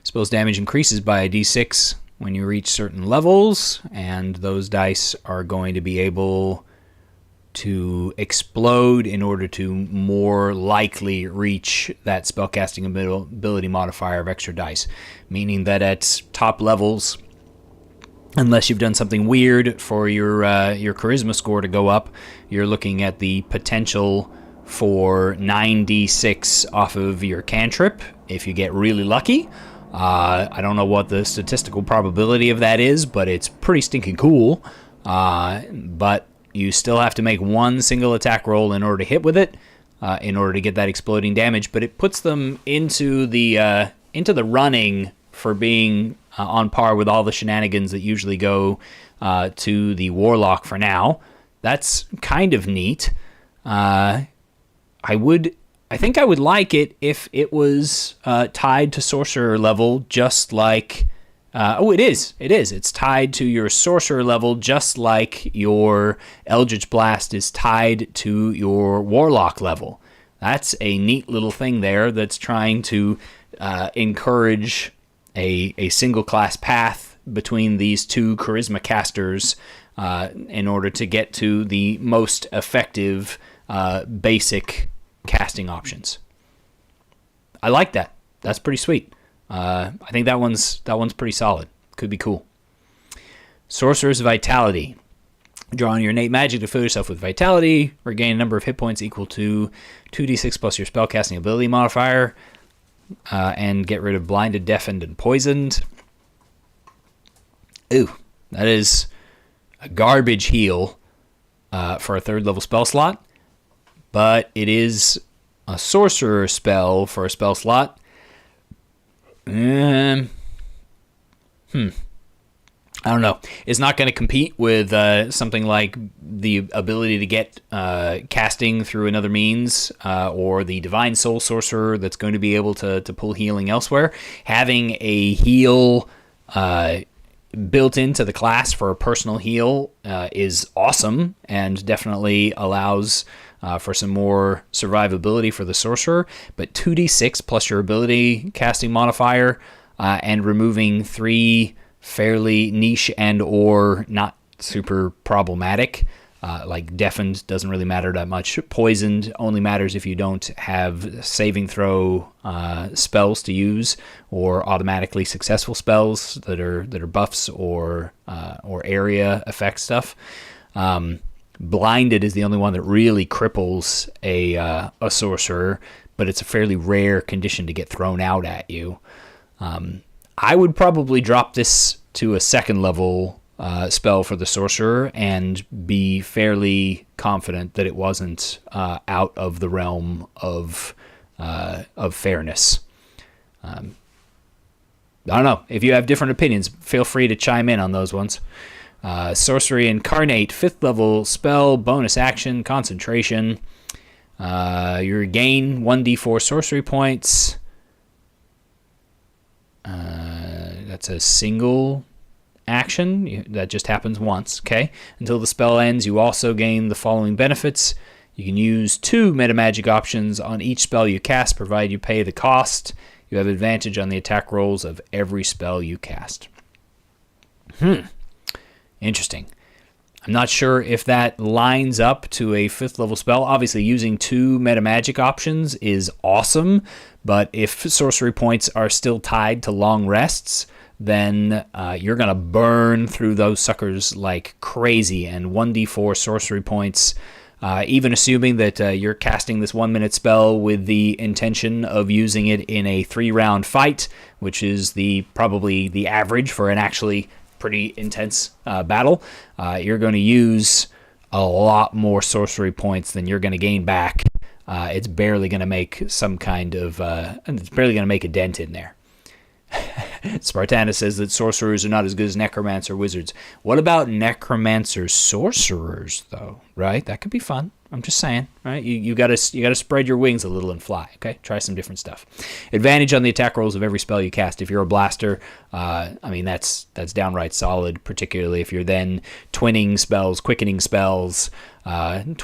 Spell's damage increases by a d6 when you reach certain levels, and those dice are going to be able to explode in order to more likely reach that spellcasting ability modifier of extra dice, meaning that at top levels, unless you've done something weird for your charisma score to go up, you're looking at the potential for 9d6 off of your cantrip if you get really lucky. I don't know what the statistical probability of that is, but it's pretty stinking cool. But you still have to make one single attack roll in order to hit with it, in order to get that exploding damage. But it puts them into the running for being on par with all the shenanigans that usually go to the Warlock for now. That's kind of neat. I think I would like it if it was tied to sorcerer level, just like... it is. It's tied to your sorcerer level, just like your Eldritch Blast is tied to your Warlock level. That's a neat little thing there that's trying to encourage a single class path between these two charisma casters in order to get to the most effective basic casting options. I like that. That's pretty sweet. I think that one's pretty solid. Could be cool. Sorcerer's Vitality. Draw on your innate magic to fill yourself with vitality. Regain a number of hit points equal to 2d6 plus your spellcasting ability modifier. And get rid of blinded, deafened, and poisoned. Ooh, that is a garbage heal for a 3rd level spell slot. But it is a sorcerer spell for a spell slot. I don't know. It's not going to compete with something like the ability to get casting through another means or the Divine Soul Sorcerer that's going to be able to pull healing elsewhere. Having a heal built into the class for a personal heal is awesome and definitely allows for some more survivability for the Sorcerer. But 2d6 plus your ability casting modifier and removing 3 fairly niche and or not super problematic. Like deafened doesn't really matter that much. Poisoned only matters if you don't have saving throw spells to use or automatically successful spells that are buffs or area effect stuff. Blinded is the only one that really cripples a sorcerer, but it's a fairly rare condition to get thrown out at you. I would probably drop this to a 2nd level spell for the sorcerer and be fairly confident that it wasn't out of the realm of fairness. I don't know. If you have different opinions, feel free to chime in on those ones. Sorcery Incarnate, 5th level spell, bonus action, concentration. You regain 1d4 sorcery points. That's a single action. That just happens once, okay? Until the spell ends, you also gain the following benefits. You can use 2 metamagic options on each spell you cast, provided you pay the cost. You have advantage on the attack rolls of every spell you cast. Interesting. I'm not sure if that lines up to a 5th level spell. Obviously, using 2 metamagic options is awesome, but if sorcery points are still tied to long rests, then you're going to burn through those suckers like crazy, and 1d4 sorcery points, even assuming that you're casting this 1-minute spell with the intention of using it in a 3-round fight, which is probably the average for an actually pretty intense battle, you're going to use a lot more sorcery points than you're going to gain back. It's barely going to make it's barely going to make a dent in there. Spartana says that sorcerers are not as good as necromancer wizards. What about necromancer sorcerers, though? Right? That could be fun. I'm just saying, right? You gotta spread your wings a little and fly. Okay, try some different stuff. Advantage on the attack rolls of every spell you cast. If you're a blaster, that's downright solid. Particularly if you're then twinning spells, quickening spells, and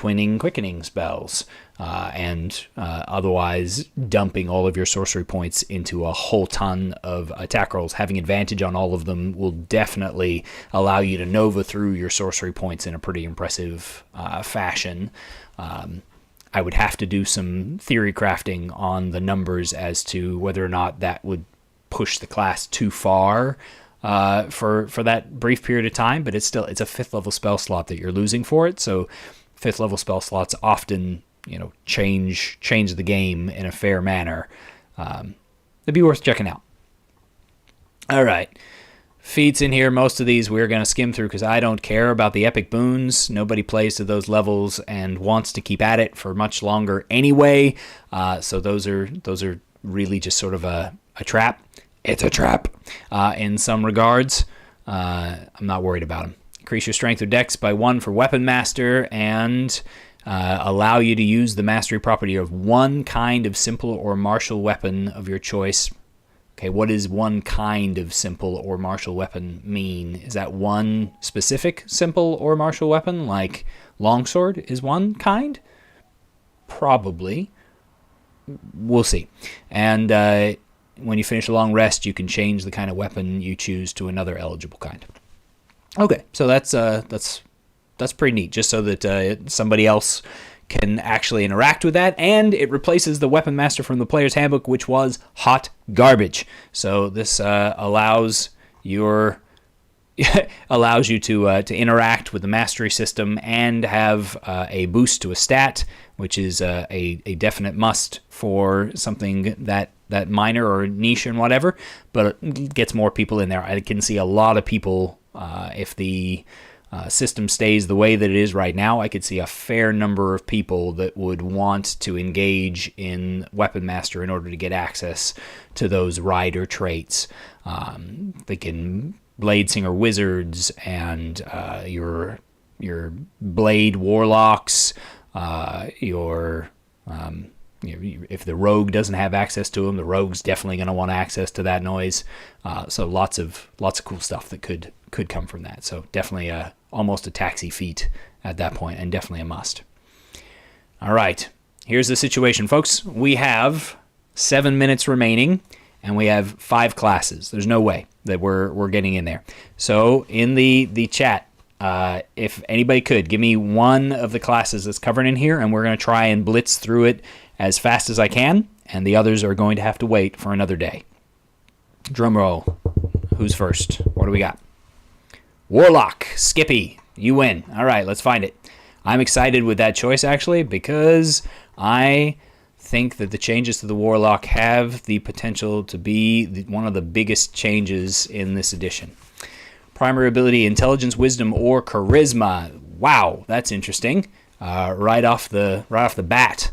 otherwise dumping all of your sorcery points into a whole ton of attack rolls. Having advantage on all of them will definitely allow you to nova through your sorcery points in a pretty impressive fashion. I would have to do some theory crafting on the numbers as to whether or not that would push the class too far for that brief period of time, but it's a 5th level spell slot that you're losing for it. So 5th level spell slots often change the game in a fair manner. It'd be worth checking out. All right. Feats in here. Most of these we're going to skim through because I don't care about the epic boons. Nobody plays to those levels and wants to keep at it for much longer anyway. So those are really just sort of a trap. It's a trap in some regards. I'm not worried about them. Increase your strength or dex by 1 for weapon master and allow you to use the mastery property of one kind of simple or martial weapon of your choice. Okay, what does one kind of simple or martial weapon mean? Is that one specific simple or martial weapon, like longsword is one kind? Probably. We'll see. And when you finish a long rest, you can change the kind of weapon you choose to another eligible kind. Okay, so that's pretty neat, just so that somebody else can actually interact with that, and it replaces the Weapon Master from the Players Handbook, which was hot garbage. So this allows your allows you to interact with the mastery system and have a boost to a stat, which is a definite must for something that minor or niche and whatever, but it gets more people in there. I can see a lot of people, if the system stays the way that it is right now, I could see a fair number of people that would want to engage in Weapon Master in order to get access to those rider traits. They can Blade Singer Wizards and your Blade Warlocks, if the Rogue doesn't have access to them, the Rogue's definitely going to want access to that noise. So lots of cool stuff that could come from that. So definitely almost a taxi feat at that point, and definitely a must. All right, here's the situation, folks. We have 7 minutes remaining, and we have 5 classes. There's no way that we're getting in there. So in the chat, if anybody could give me one of the classes that's covered in here, and we're going to try and blitz through it as fast as I can, and the others are going to have to wait for another day. Drum roll. Who's first? What do we got? Warlock. Skippy, you win. All right, let's find it. I'm excited with that choice, actually, because I think that the changes to the Warlock have the potential to be one of the biggest changes in this edition. Primary ability, Intelligence, Wisdom, or Charisma. Wow, that's interesting. Right off the bat,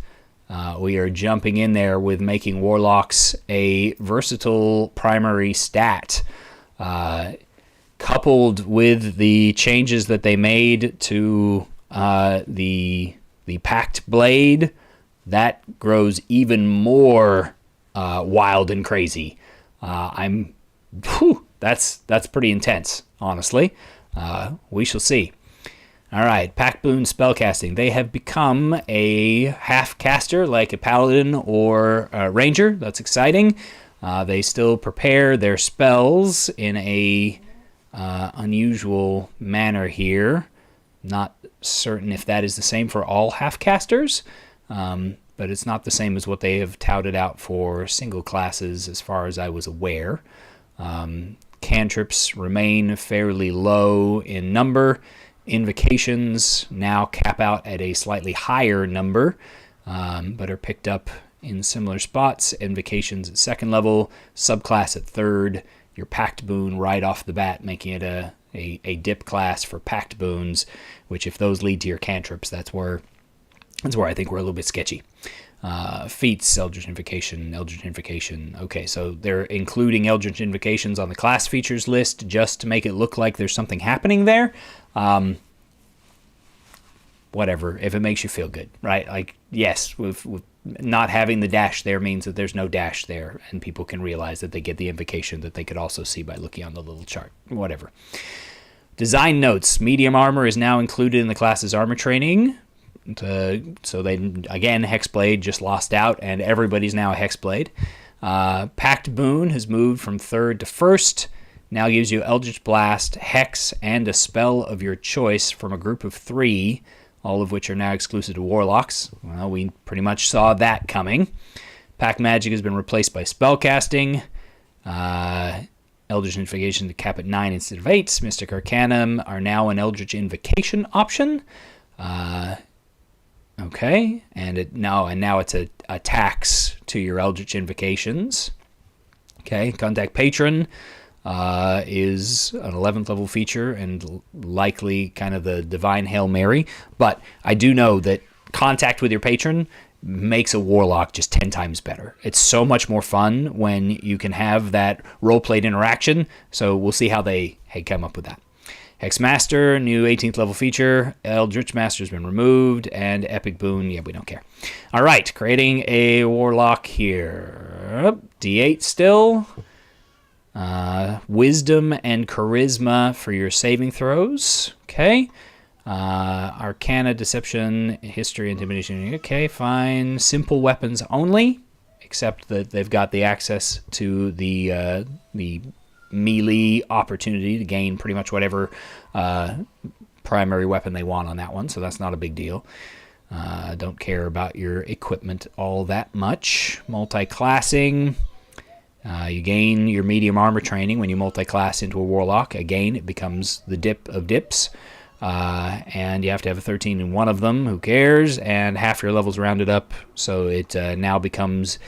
we are jumping in there with making Warlocks a versatile primary stat. Coupled with the changes that they made to the Pact Blade, that grows even more wild and crazy. That's pretty intense, honestly. We shall see. All right, Pact Boon spellcasting. They have become a half caster like a paladin or a ranger. That's exciting. They still prepare their spells in a unusual manner here. Not certain if that is the same for all half casters, but it's not the same as what they have touted out for single classes as far as I was aware. Cantrips remain fairly low in number. Invocations now cap out at a slightly higher number, but are picked up in similar spots. Invocations at 2nd level, subclass at 3rd. Your Pact Boon right off the bat, making it a dip class for Pact Boons, which if those lead to your cantrips, that's where I think we're a little bit sketchy. Feats, Eldritch Invocation. Okay, so they're including Eldritch Invocations on the class features list just to make it look like there's something happening there. Whatever, if it makes you feel good, right? Like, yes, with not having the dash there means that there's no dash there, and people can realize that they get the invocation that they could also see by looking on the little chart. Whatever. Design notes. Medium armor is now included in the class's armor training. So they, again, Hexblade just lost out, and everybody's now a Hexblade. Pact Boon has moved from 3rd to 1st. Now gives you Eldritch Blast, Hex, and a spell of your choice from a group of 3, all of which are now exclusive to Warlocks. Well, we pretty much saw that coming. Pact Magic has been replaced by Spellcasting. Eldritch Invocation to cap at 9 instead of 8. Mystic Arcanum are now an Eldritch Invocation option. Okay, and now it's a tax to your Eldritch Invocations. Okay, Contact Patron is an 11th level feature and likely kind of the Divine Hail Mary. But I do know that contact with your patron makes a Warlock just 10 times better. It's so much more fun when you can have that role-played interaction. So we'll see how they come up with that. Hex Master, new 18th level feature. Eldritch Master has been removed. And Epic Boon, yeah, we don't care. All right, creating a Warlock here. D8 still. Wisdom and Charisma for your saving throws. Okay. Arcana, Deception, History, Intimidation. Okay, fine. Simple weapons only, except that they've got the access to the melee opportunity to gain pretty much whatever primary weapon they want on that one, so that's not a big deal. Don't care about your equipment all that much. Multi-classing. You gain your medium armor training when you multi-class into a Warlock. Again, it becomes the dip of dips. And you have to have a 13 in one of them. Who cares? And half your levels rounded up, so it now becomes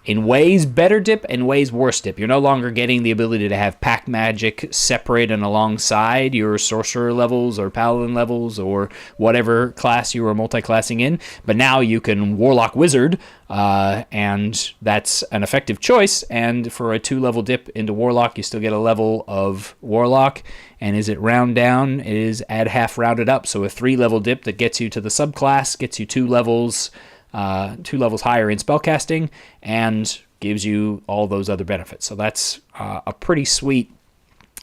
in ways better dip and ways worse dip. You're no longer getting the ability to have Pact magic separate and alongside your sorcerer levels or paladin levels or whatever class you are multi-classing in, but now you can Warlock Wizard, and that's an effective choice. And for a 2-level dip into Warlock, you still get a level of Warlock. And is it round down? It is add half rounded up. So a 3-level dip that gets you to the subclass, gets you 2 levels higher in spellcasting, and gives you all those other benefits. So that's a pretty sweet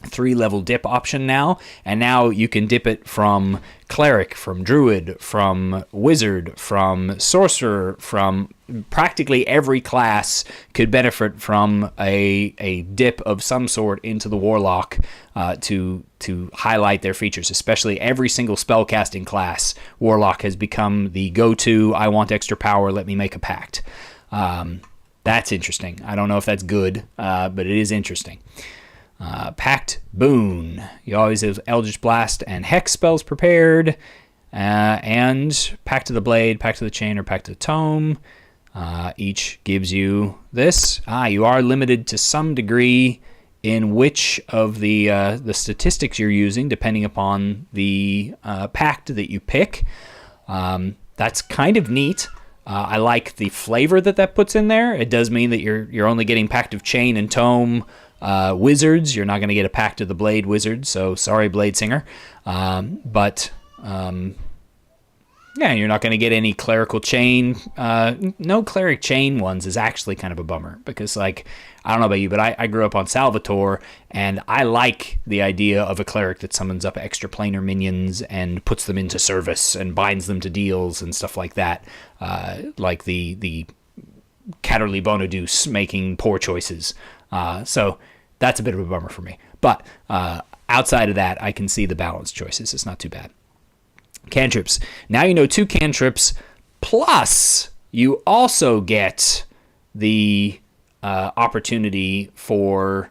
3-level dip option now. And now you can dip it from cleric, from druid, from wizard, from sorcerer, from practically every class could benefit from a dip of some sort into the Warlock to highlight their features. Especially every single spellcasting class, Warlock has become the go-to. I want extra power, let me make a pact. That's interesting. I don't know if that's good, but it is interesting. Pact boon. You always have Eldritch Blast and Hex spells prepared, and Pact of the Blade, Pact of the Chain, or Pact of the Tome. Each gives you this. You are limited to some degree in which of the statistics you're using, depending upon the pact that you pick. That's kind of neat. I like the flavor that puts in there. It does mean that you're only getting Pact of Chain and Tome wizards. You're not going to get a Pact of the Blade wizard, so sorry, Blade Singer. Yeah, you're not going to get any clerical chain. No cleric chain ones is actually kind of a bummer because, like, I don't know about you, but I grew up on Salvatore, and I like the idea of a cleric that summons up extra planar minions and puts them into service and binds them to deals and stuff like that, like the Catterley Bonaduce making poor choices. So that's a bit of a bummer for me. But outside of that, I can see the balanced choices. It's not too bad. Cantrips. Now you know 2 cantrips, plus you also get the opportunity for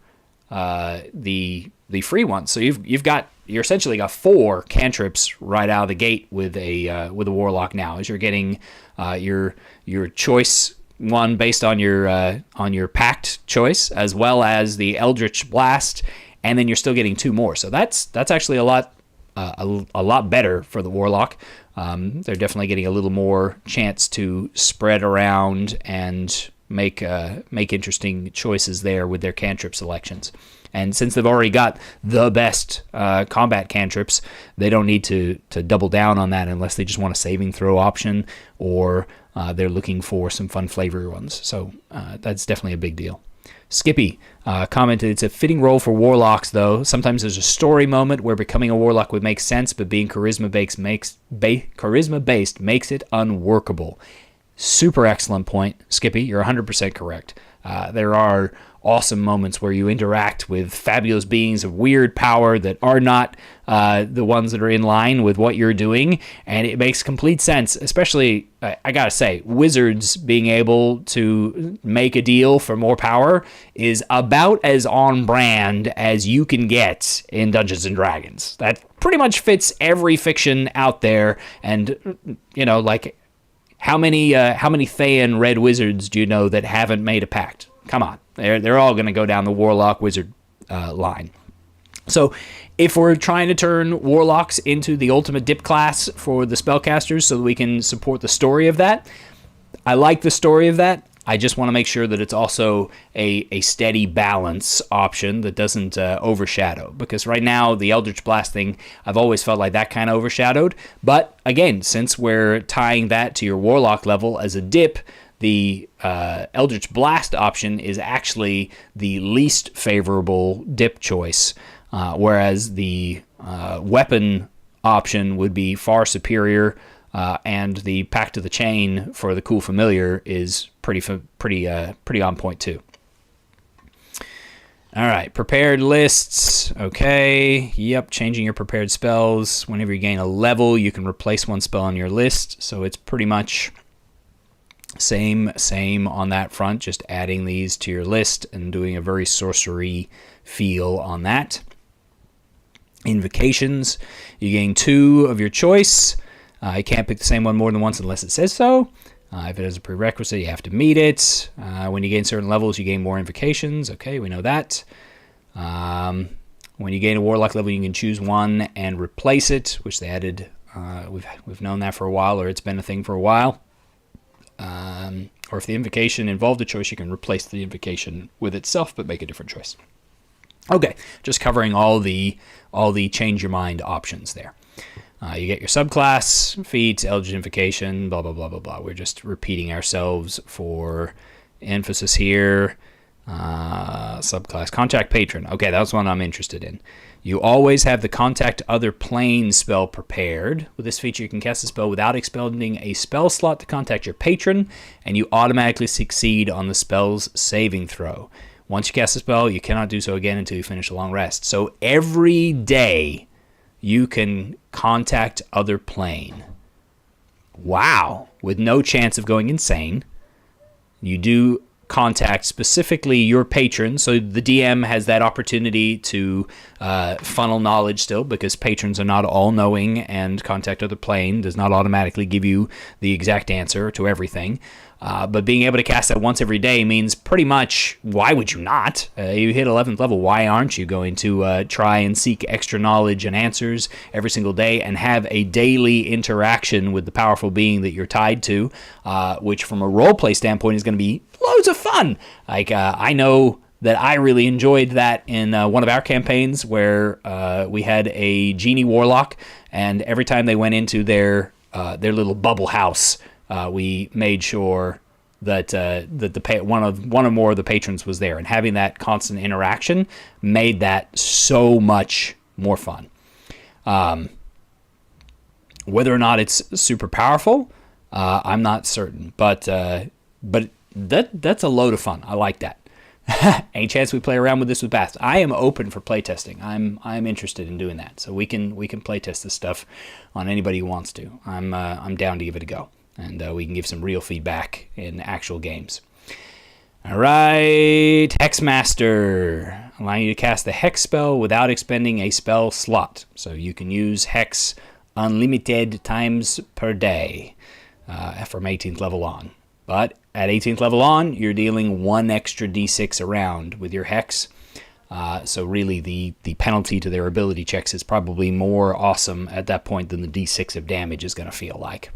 the free ones. So you're essentially got 4 cantrips right out of the gate with a Warlock now, as you're getting your choice one based on your Pact choice, as well as the Eldritch Blast, and then you're still getting 2 more. So that's actually a lot better for the Warlock. They're definitely getting a little more chance to spread around and make interesting choices there with their cantrip selections. And since they've already got the best combat cantrips, they don't need to double down on that unless they just want a saving throw option or they're looking for some fun flavor ones. So that's definitely a big deal. Skippy commented, it's a fitting role for Warlocks, though. Sometimes there's a story moment where becoming a Warlock would make sense, but being charisma-based makes it unworkable. Super excellent point, Skippy. You're 100% correct. There are awesome moments where you interact with fabulous beings of weird power that are not the ones that are in line with what you're doing, and it makes complete sense, especially, I gotta say, wizards being able to make a deal for more power is about as on brand as you can get in Dungeons & Dragons. That pretty much fits every fiction out there, and, you know, like, how many Thayan red wizards do you know that haven't made a pact? Come on. They're all going to go down the Warlock Wizard line. So if we're trying to turn Warlocks into the ultimate dip class for the spellcasters so that we can support the story of that, I like the story of that. I just want to make sure that it's also a steady balance option that doesn't overshadow. Because right now, the Eldritch Blast thing, I've always felt like that kind of overshadowed. But again, since we're tying that to your Warlock level as a dip, the Eldritch Blast option is actually the least favorable dip choice, whereas the weapon option would be far superior, and the Pact of the Chain for the cool familiar is pretty on point too. All right, prepared lists. Okay, yep, changing your prepared spells. Whenever you gain a level, you can replace one spell on your list, so it's pretty much Same on that front, just adding these to your list and doing a very sorcery feel on that. Invocations, you gain 2 of your choice. You can't pick the same one more than once unless it says so. If it has a prerequisite, you have to meet it. When you gain certain levels, you gain more invocations. Okay, we know that. When you gain a Warlock level, you can choose one and replace it, which they added. We've known that for a while, or it's been a thing for a while. Or if the invocation involved a choice, you can replace the invocation with itself, but make a different choice. Okay, just covering all the change your mind options there. You get your subclass, feats, eldritch invocation, blah, blah, blah, blah, blah. We're just repeating ourselves for emphasis here. Subclass, contact patron. Okay, that's one I'm interested in. You always have the contact other plane spell prepared. With this feature, you can cast a spell without expending a spell slot to contact your patron, and you automatically succeed on the spell's saving throw. Once you cast a spell, you cannot do so again until you finish a long rest. So every day, you can contact other plane. Wow. With no chance of going insane. You do contact specifically your patron, so the DM has that opportunity to funnel knowledge still, because patrons are not all-knowing, and contact other plane does not automatically give you the exact answer to everything. But being able to cast that once every day means pretty much, why would you not? You hit 11th level, why aren't you going to try and seek extra knowledge and answers every single day and have a daily interaction with the powerful being that you're tied to, which from a roleplay standpoint is going to be loads of fun. Like, I know that I really enjoyed that in one of our campaigns where we had a genie warlock, and every time they went into their little bubble house, we made sure that one or more of the patrons was there, and having that constant interaction made that so much more fun. Whether or not it's super powerful, I'm not certain, but that's a load of fun. I like that. Any chance we play around with this with Baths? I am open for playtesting. I'm interested in doing that, so we can playtest this stuff on anybody who wants to. I'm down to give it a go. And we can give some real feedback in actual games. All right, Hexmaster, allowing you to cast the Hex spell without expending a spell slot. So you can use Hex unlimited times per day from 18th level on. But at 18th level on, you're dealing 1 extra d6 around with your Hex. So really the penalty to their ability checks is probably more awesome at that point than the d6 of damage is going to feel like.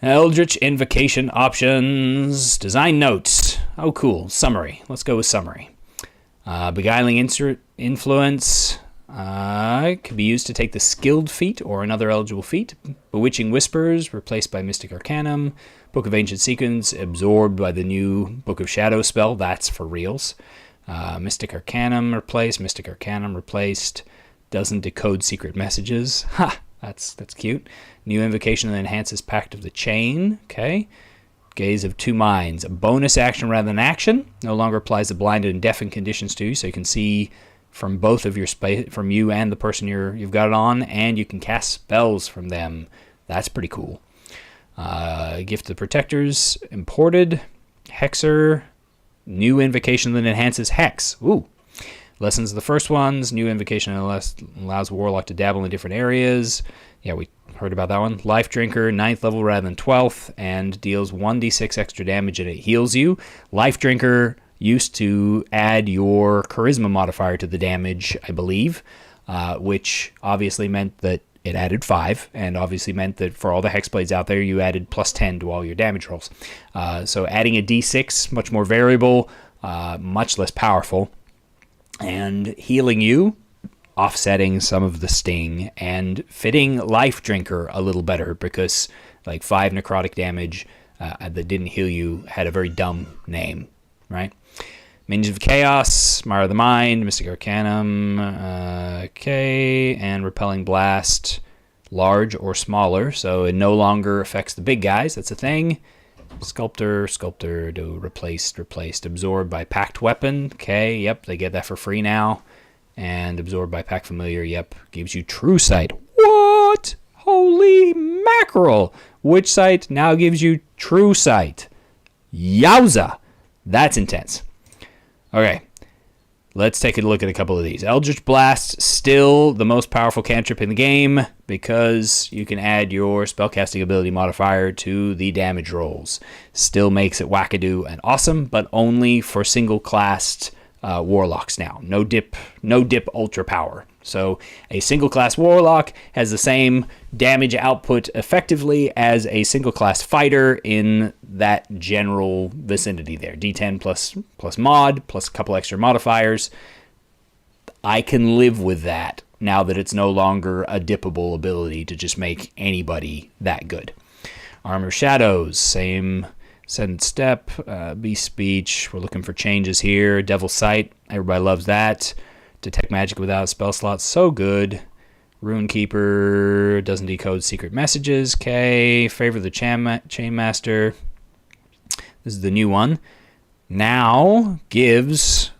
Eldritch Invocation options. Design notes. Oh, cool. Summary. Let's go with summary. Beguiling Influence can be used to take the Skilled feat or another eligible feat. Bewitching Whispers, replaced by Mystic Arcanum. Book of Ancient Sequence, absorbed by the new Book of Shadow spell. That's for reals. Mystic Arcanum replaced. Mystic Arcanum replaced. Doesn't decode secret messages. Ha! That's cute. New invocation that enhances Pact of the Chain. Okay. Gaze of Two Minds. A bonus action rather than action. No longer applies the blinded and deafened conditions to you, so you can see from both of your from you and the person you've got it on, and you can cast spells from them. That's pretty cool. Gift of the Protectors. Imported. Hexer. New invocation that enhances Hex. Ooh. Lessons of the first ones. New invocation allows Warlock to dabble in different areas. Yeah, we heard about that one. Life Drinker, 9th level rather than 12th, and deals 1d6 extra damage and it heals you. Life Drinker used to add your charisma modifier to the damage, I believe, which obviously meant that it added 5, and obviously meant that for all the Hexblades out there, you added plus 10 to all your damage rolls. So adding a d6, much more variable, much less powerful, and healing you, offsetting some of the sting, and fitting Life Drinker a little better, because like 5 necrotic damage that didn't heal you had a very dumb name, right? Minions of Chaos, Mire of the Mind, Mystic Arcanum, okay, and Repelling Blast, large or smaller, so it no longer affects the big guys, that's a thing. Sculptor, do replaced, absorbed by Pact Weapon, okay, yep, they get that for free now. And absorbed by Pact Familiar, yep, gives you True Sight. What? Holy mackerel! Witch Sight now gives you True Sight. Yowza. That's intense. Okay. Let's take a look at a couple of these. Eldritch Blast, still the most powerful cantrip in the game because you can add your spellcasting ability modifier to the damage rolls. Still makes it wackadoo and awesome, but only for single-classed warlocks now. No dip ultra power. So a single-class warlock has the same damage output effectively as a single-class fighter in that general vicinity there. D10 plus mod, plus a couple extra modifiers. I can live with that now that it's no longer a dippable ability to just make anybody that good. Armor Shadows, same Sudden Step, Beast Speech. We're looking for changes here. Devil's Sight, everybody loves that. Detect magic without a spell slot, so good. Runekeeper doesn't decode secret messages. Okay, Favor the Chainmaster. This is the new one. Now gives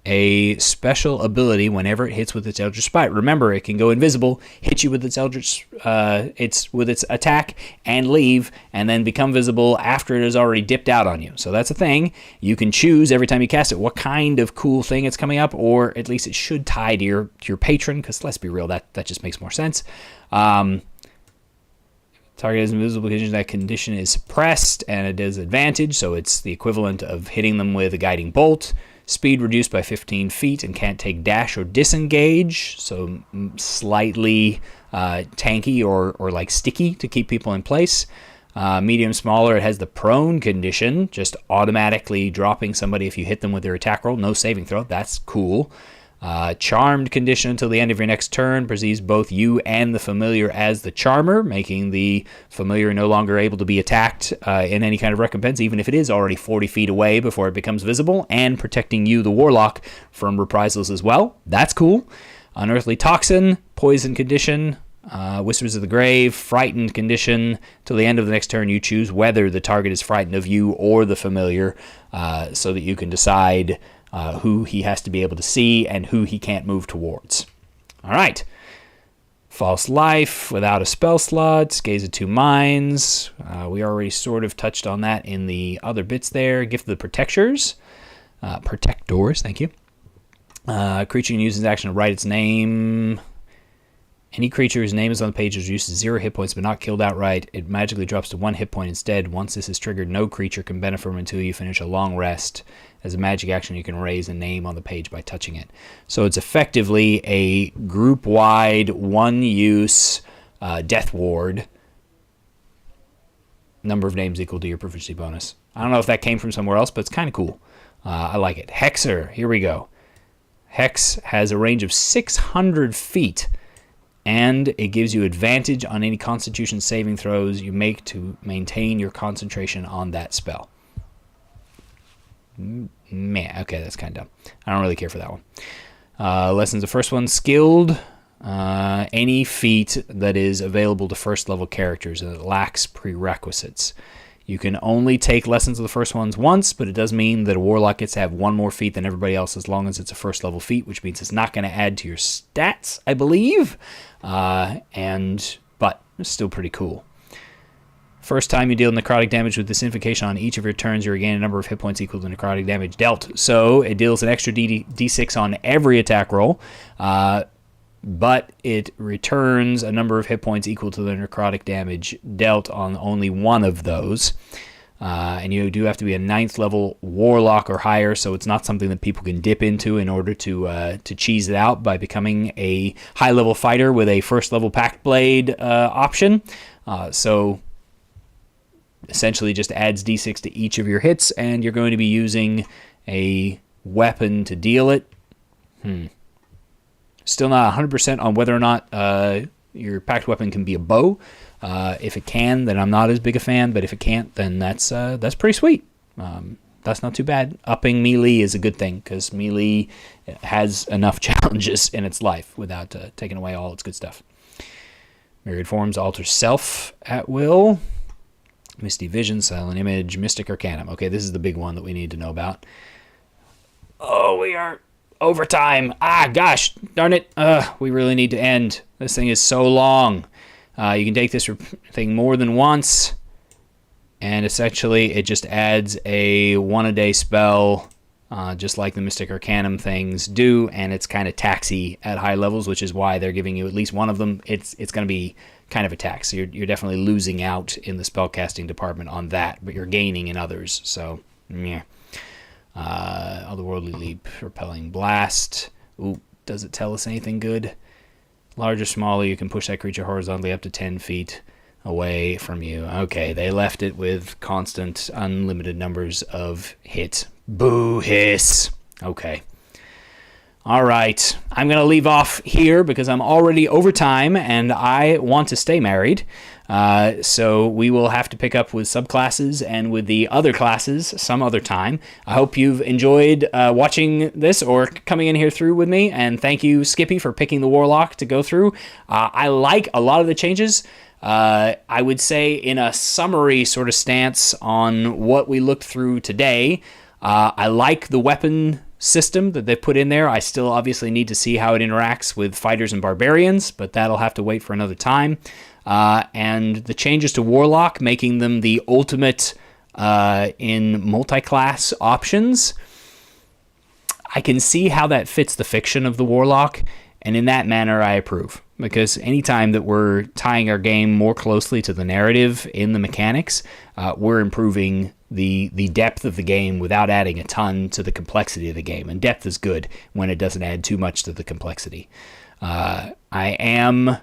a special ability whenever it hits with its Eldritch Spite. Remember, it can go invisible, hit you with its Eldritch, with its attack, and leave, and then become visible after it has already dipped out on you. So that's a thing. You can choose every time you cast it what kind of cool thing it's coming up, or at least it should tie to your patron, because let's be real, that just makes more sense. Target is invisible condition. That condition is suppressed, and it does advantage, so it's the equivalent of hitting them with a guiding bolt. Speed reduced by 15 feet and can't take dash or disengage, so slightly tanky or like sticky to keep people in place. Medium smaller, it has the prone condition, just automatically dropping somebody if you hit them with their attack roll. No saving throw, that's cool. Charmed condition until the end of your next turn, perceives both you and the familiar as the charmer, making the familiar no longer able to be attacked in any kind of recompense, even if it is already 40 feet away before it becomes visible, and protecting you, the warlock, from reprisals as well. That's cool. Unearthly Toxin, poison condition, Whispers of the Grave, frightened condition. Till the end of the next turn, you choose whether the target is frightened of you or the familiar, so that you can decide who he has to be able to see and who he can't move towards. All right. False Life without a spell slot. Gaze of Two Minds. We already sort of touched on that in the other bits there. Gift of the Protectors. Protectors, thank you. Creature can use its action to write its name. Any creature whose name is on the page is reduced to 0 hit points but not killed outright. It magically drops to 1 hit point instead. Once this is triggered, no creature can benefit from it until you finish a long rest. As a magic action, you can raise a name on the page by touching it. So it's effectively a group-wide, one-use death ward. Number of names equal to your proficiency bonus. I don't know if that came from somewhere else, but it's kind of cool. I like it. Hexer, here we go. Hex has a range of 600 feet. And it gives you advantage on any Constitution saving throws you make to maintain your concentration on that spell. Man, okay, that's kind of dumb. I don't really care for that one. Lessons, the first one, skilled. Any feat that is available to first level characters and it lacks prerequisites. You can only take lessons of the first ones once, but it does mean that a warlock gets to have one more feat than everybody else as long as it's a first level feat, which means it's not going to add to your stats, I believe. But it's still pretty cool. First time you deal necrotic damage with this invocation on each of your turns, you regain a number of hit points equal to necrotic damage dealt. So it deals an extra D6 on every attack roll, but it returns a number of hit points equal to the necrotic damage dealt on only one of those. And you do have to be a 9th level warlock or higher, so it's not something that people can dip into in order to cheese it out by becoming a high level fighter with a first level Pact Blade option. So essentially just adds D6 to each of your hits, and you're going to be using a weapon to deal it. Still not 100% on whether or not your Pact weapon can be a bow. If it can, then I'm not as big a fan, but if it can't, then that's pretty sweet. That's not too bad. Upping melee is a good thing, because melee has enough challenges in its life without taking away all its good stuff. Myriad Forms, Alter Self at will. Misty Vision, Silent Image, Mystic Arcanum. Okay, this is the big one that we need to know about. Oh, we are overtime. Gosh, darn it. We really need to end. This thing is so long. You can take this thing more than once, and essentially it just adds a 1-a-day spell, just like the Mystic Arcanum things do, and it's kind of taxy at high levels, which is why they're giving you at least one of them. It's going to be kind of a tax. So you're definitely losing out in the spellcasting department on that, but you're gaining in others. So, yeah. Otherworldly Leap, Repelling Blast. Ooh, does it tell us anything good? Large or smaller, you can push that creature horizontally up to 10 feet away from you. Okay, they left it with constant, unlimited numbers of hit. Boo hiss. Okay. All right. I'm going to leave off here because I'm already over time and I want to stay married. So we will have to pick up with subclasses and with the other classes some other time. I hope you've enjoyed watching this or coming in here through with me. And thank you, Skippy, for picking the Warlock to go through. I like a lot of the changes. I would say in a summary sort of stance on what we looked through today, I like the weapon system that they put in there. I still obviously need to see how it interacts with fighters and barbarians, but that'll have to wait for another time. And the changes to Warlock, making them the ultimate in multi-class options, I can see how that fits the fiction of the Warlock, and in that manner I approve. Because anytime that we're tying our game more closely to the narrative in the mechanics, we're improving the depth of the game without adding a ton to the complexity of the game. And depth is good when it doesn't add too much to the complexity. I am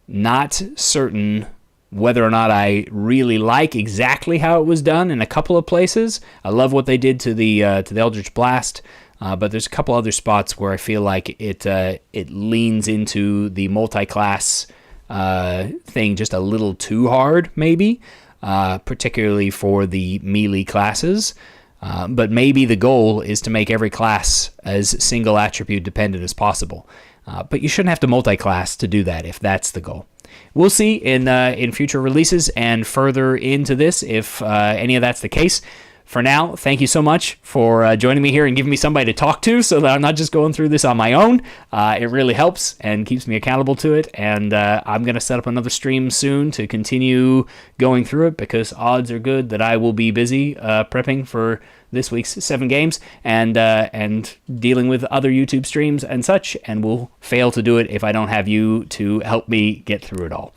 not certain whether or not I really like exactly how it was done in a couple of places. I love what they did to the Eldritch Blast. But there's a couple other spots where I feel like it leans into the multi-class thing just a little too hard, maybe, particularly for the melee classes. But maybe the goal is to make every class as single attribute dependent as possible. But you shouldn't have to multi-class to do that if that's the goal. We'll see in future releases and further into this if any of that's the case. For now, thank you so much for joining me here and giving me somebody to talk to so that I'm not just going through this on my own. It really helps and keeps me accountable to it. And I'm going to set up another stream soon to continue going through it because odds are good that I will be busy prepping for this week's 7 games and dealing with other YouTube streams and such, and will fail to do it if I don't have you to help me get through it all.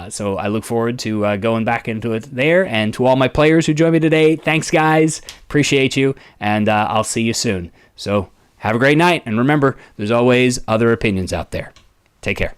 So I look forward to going back into it there. And to all my players who joined me today, thanks, guys. Appreciate you. And I'll see you soon. So have a great night. And remember, there's always other opinions out there. Take care.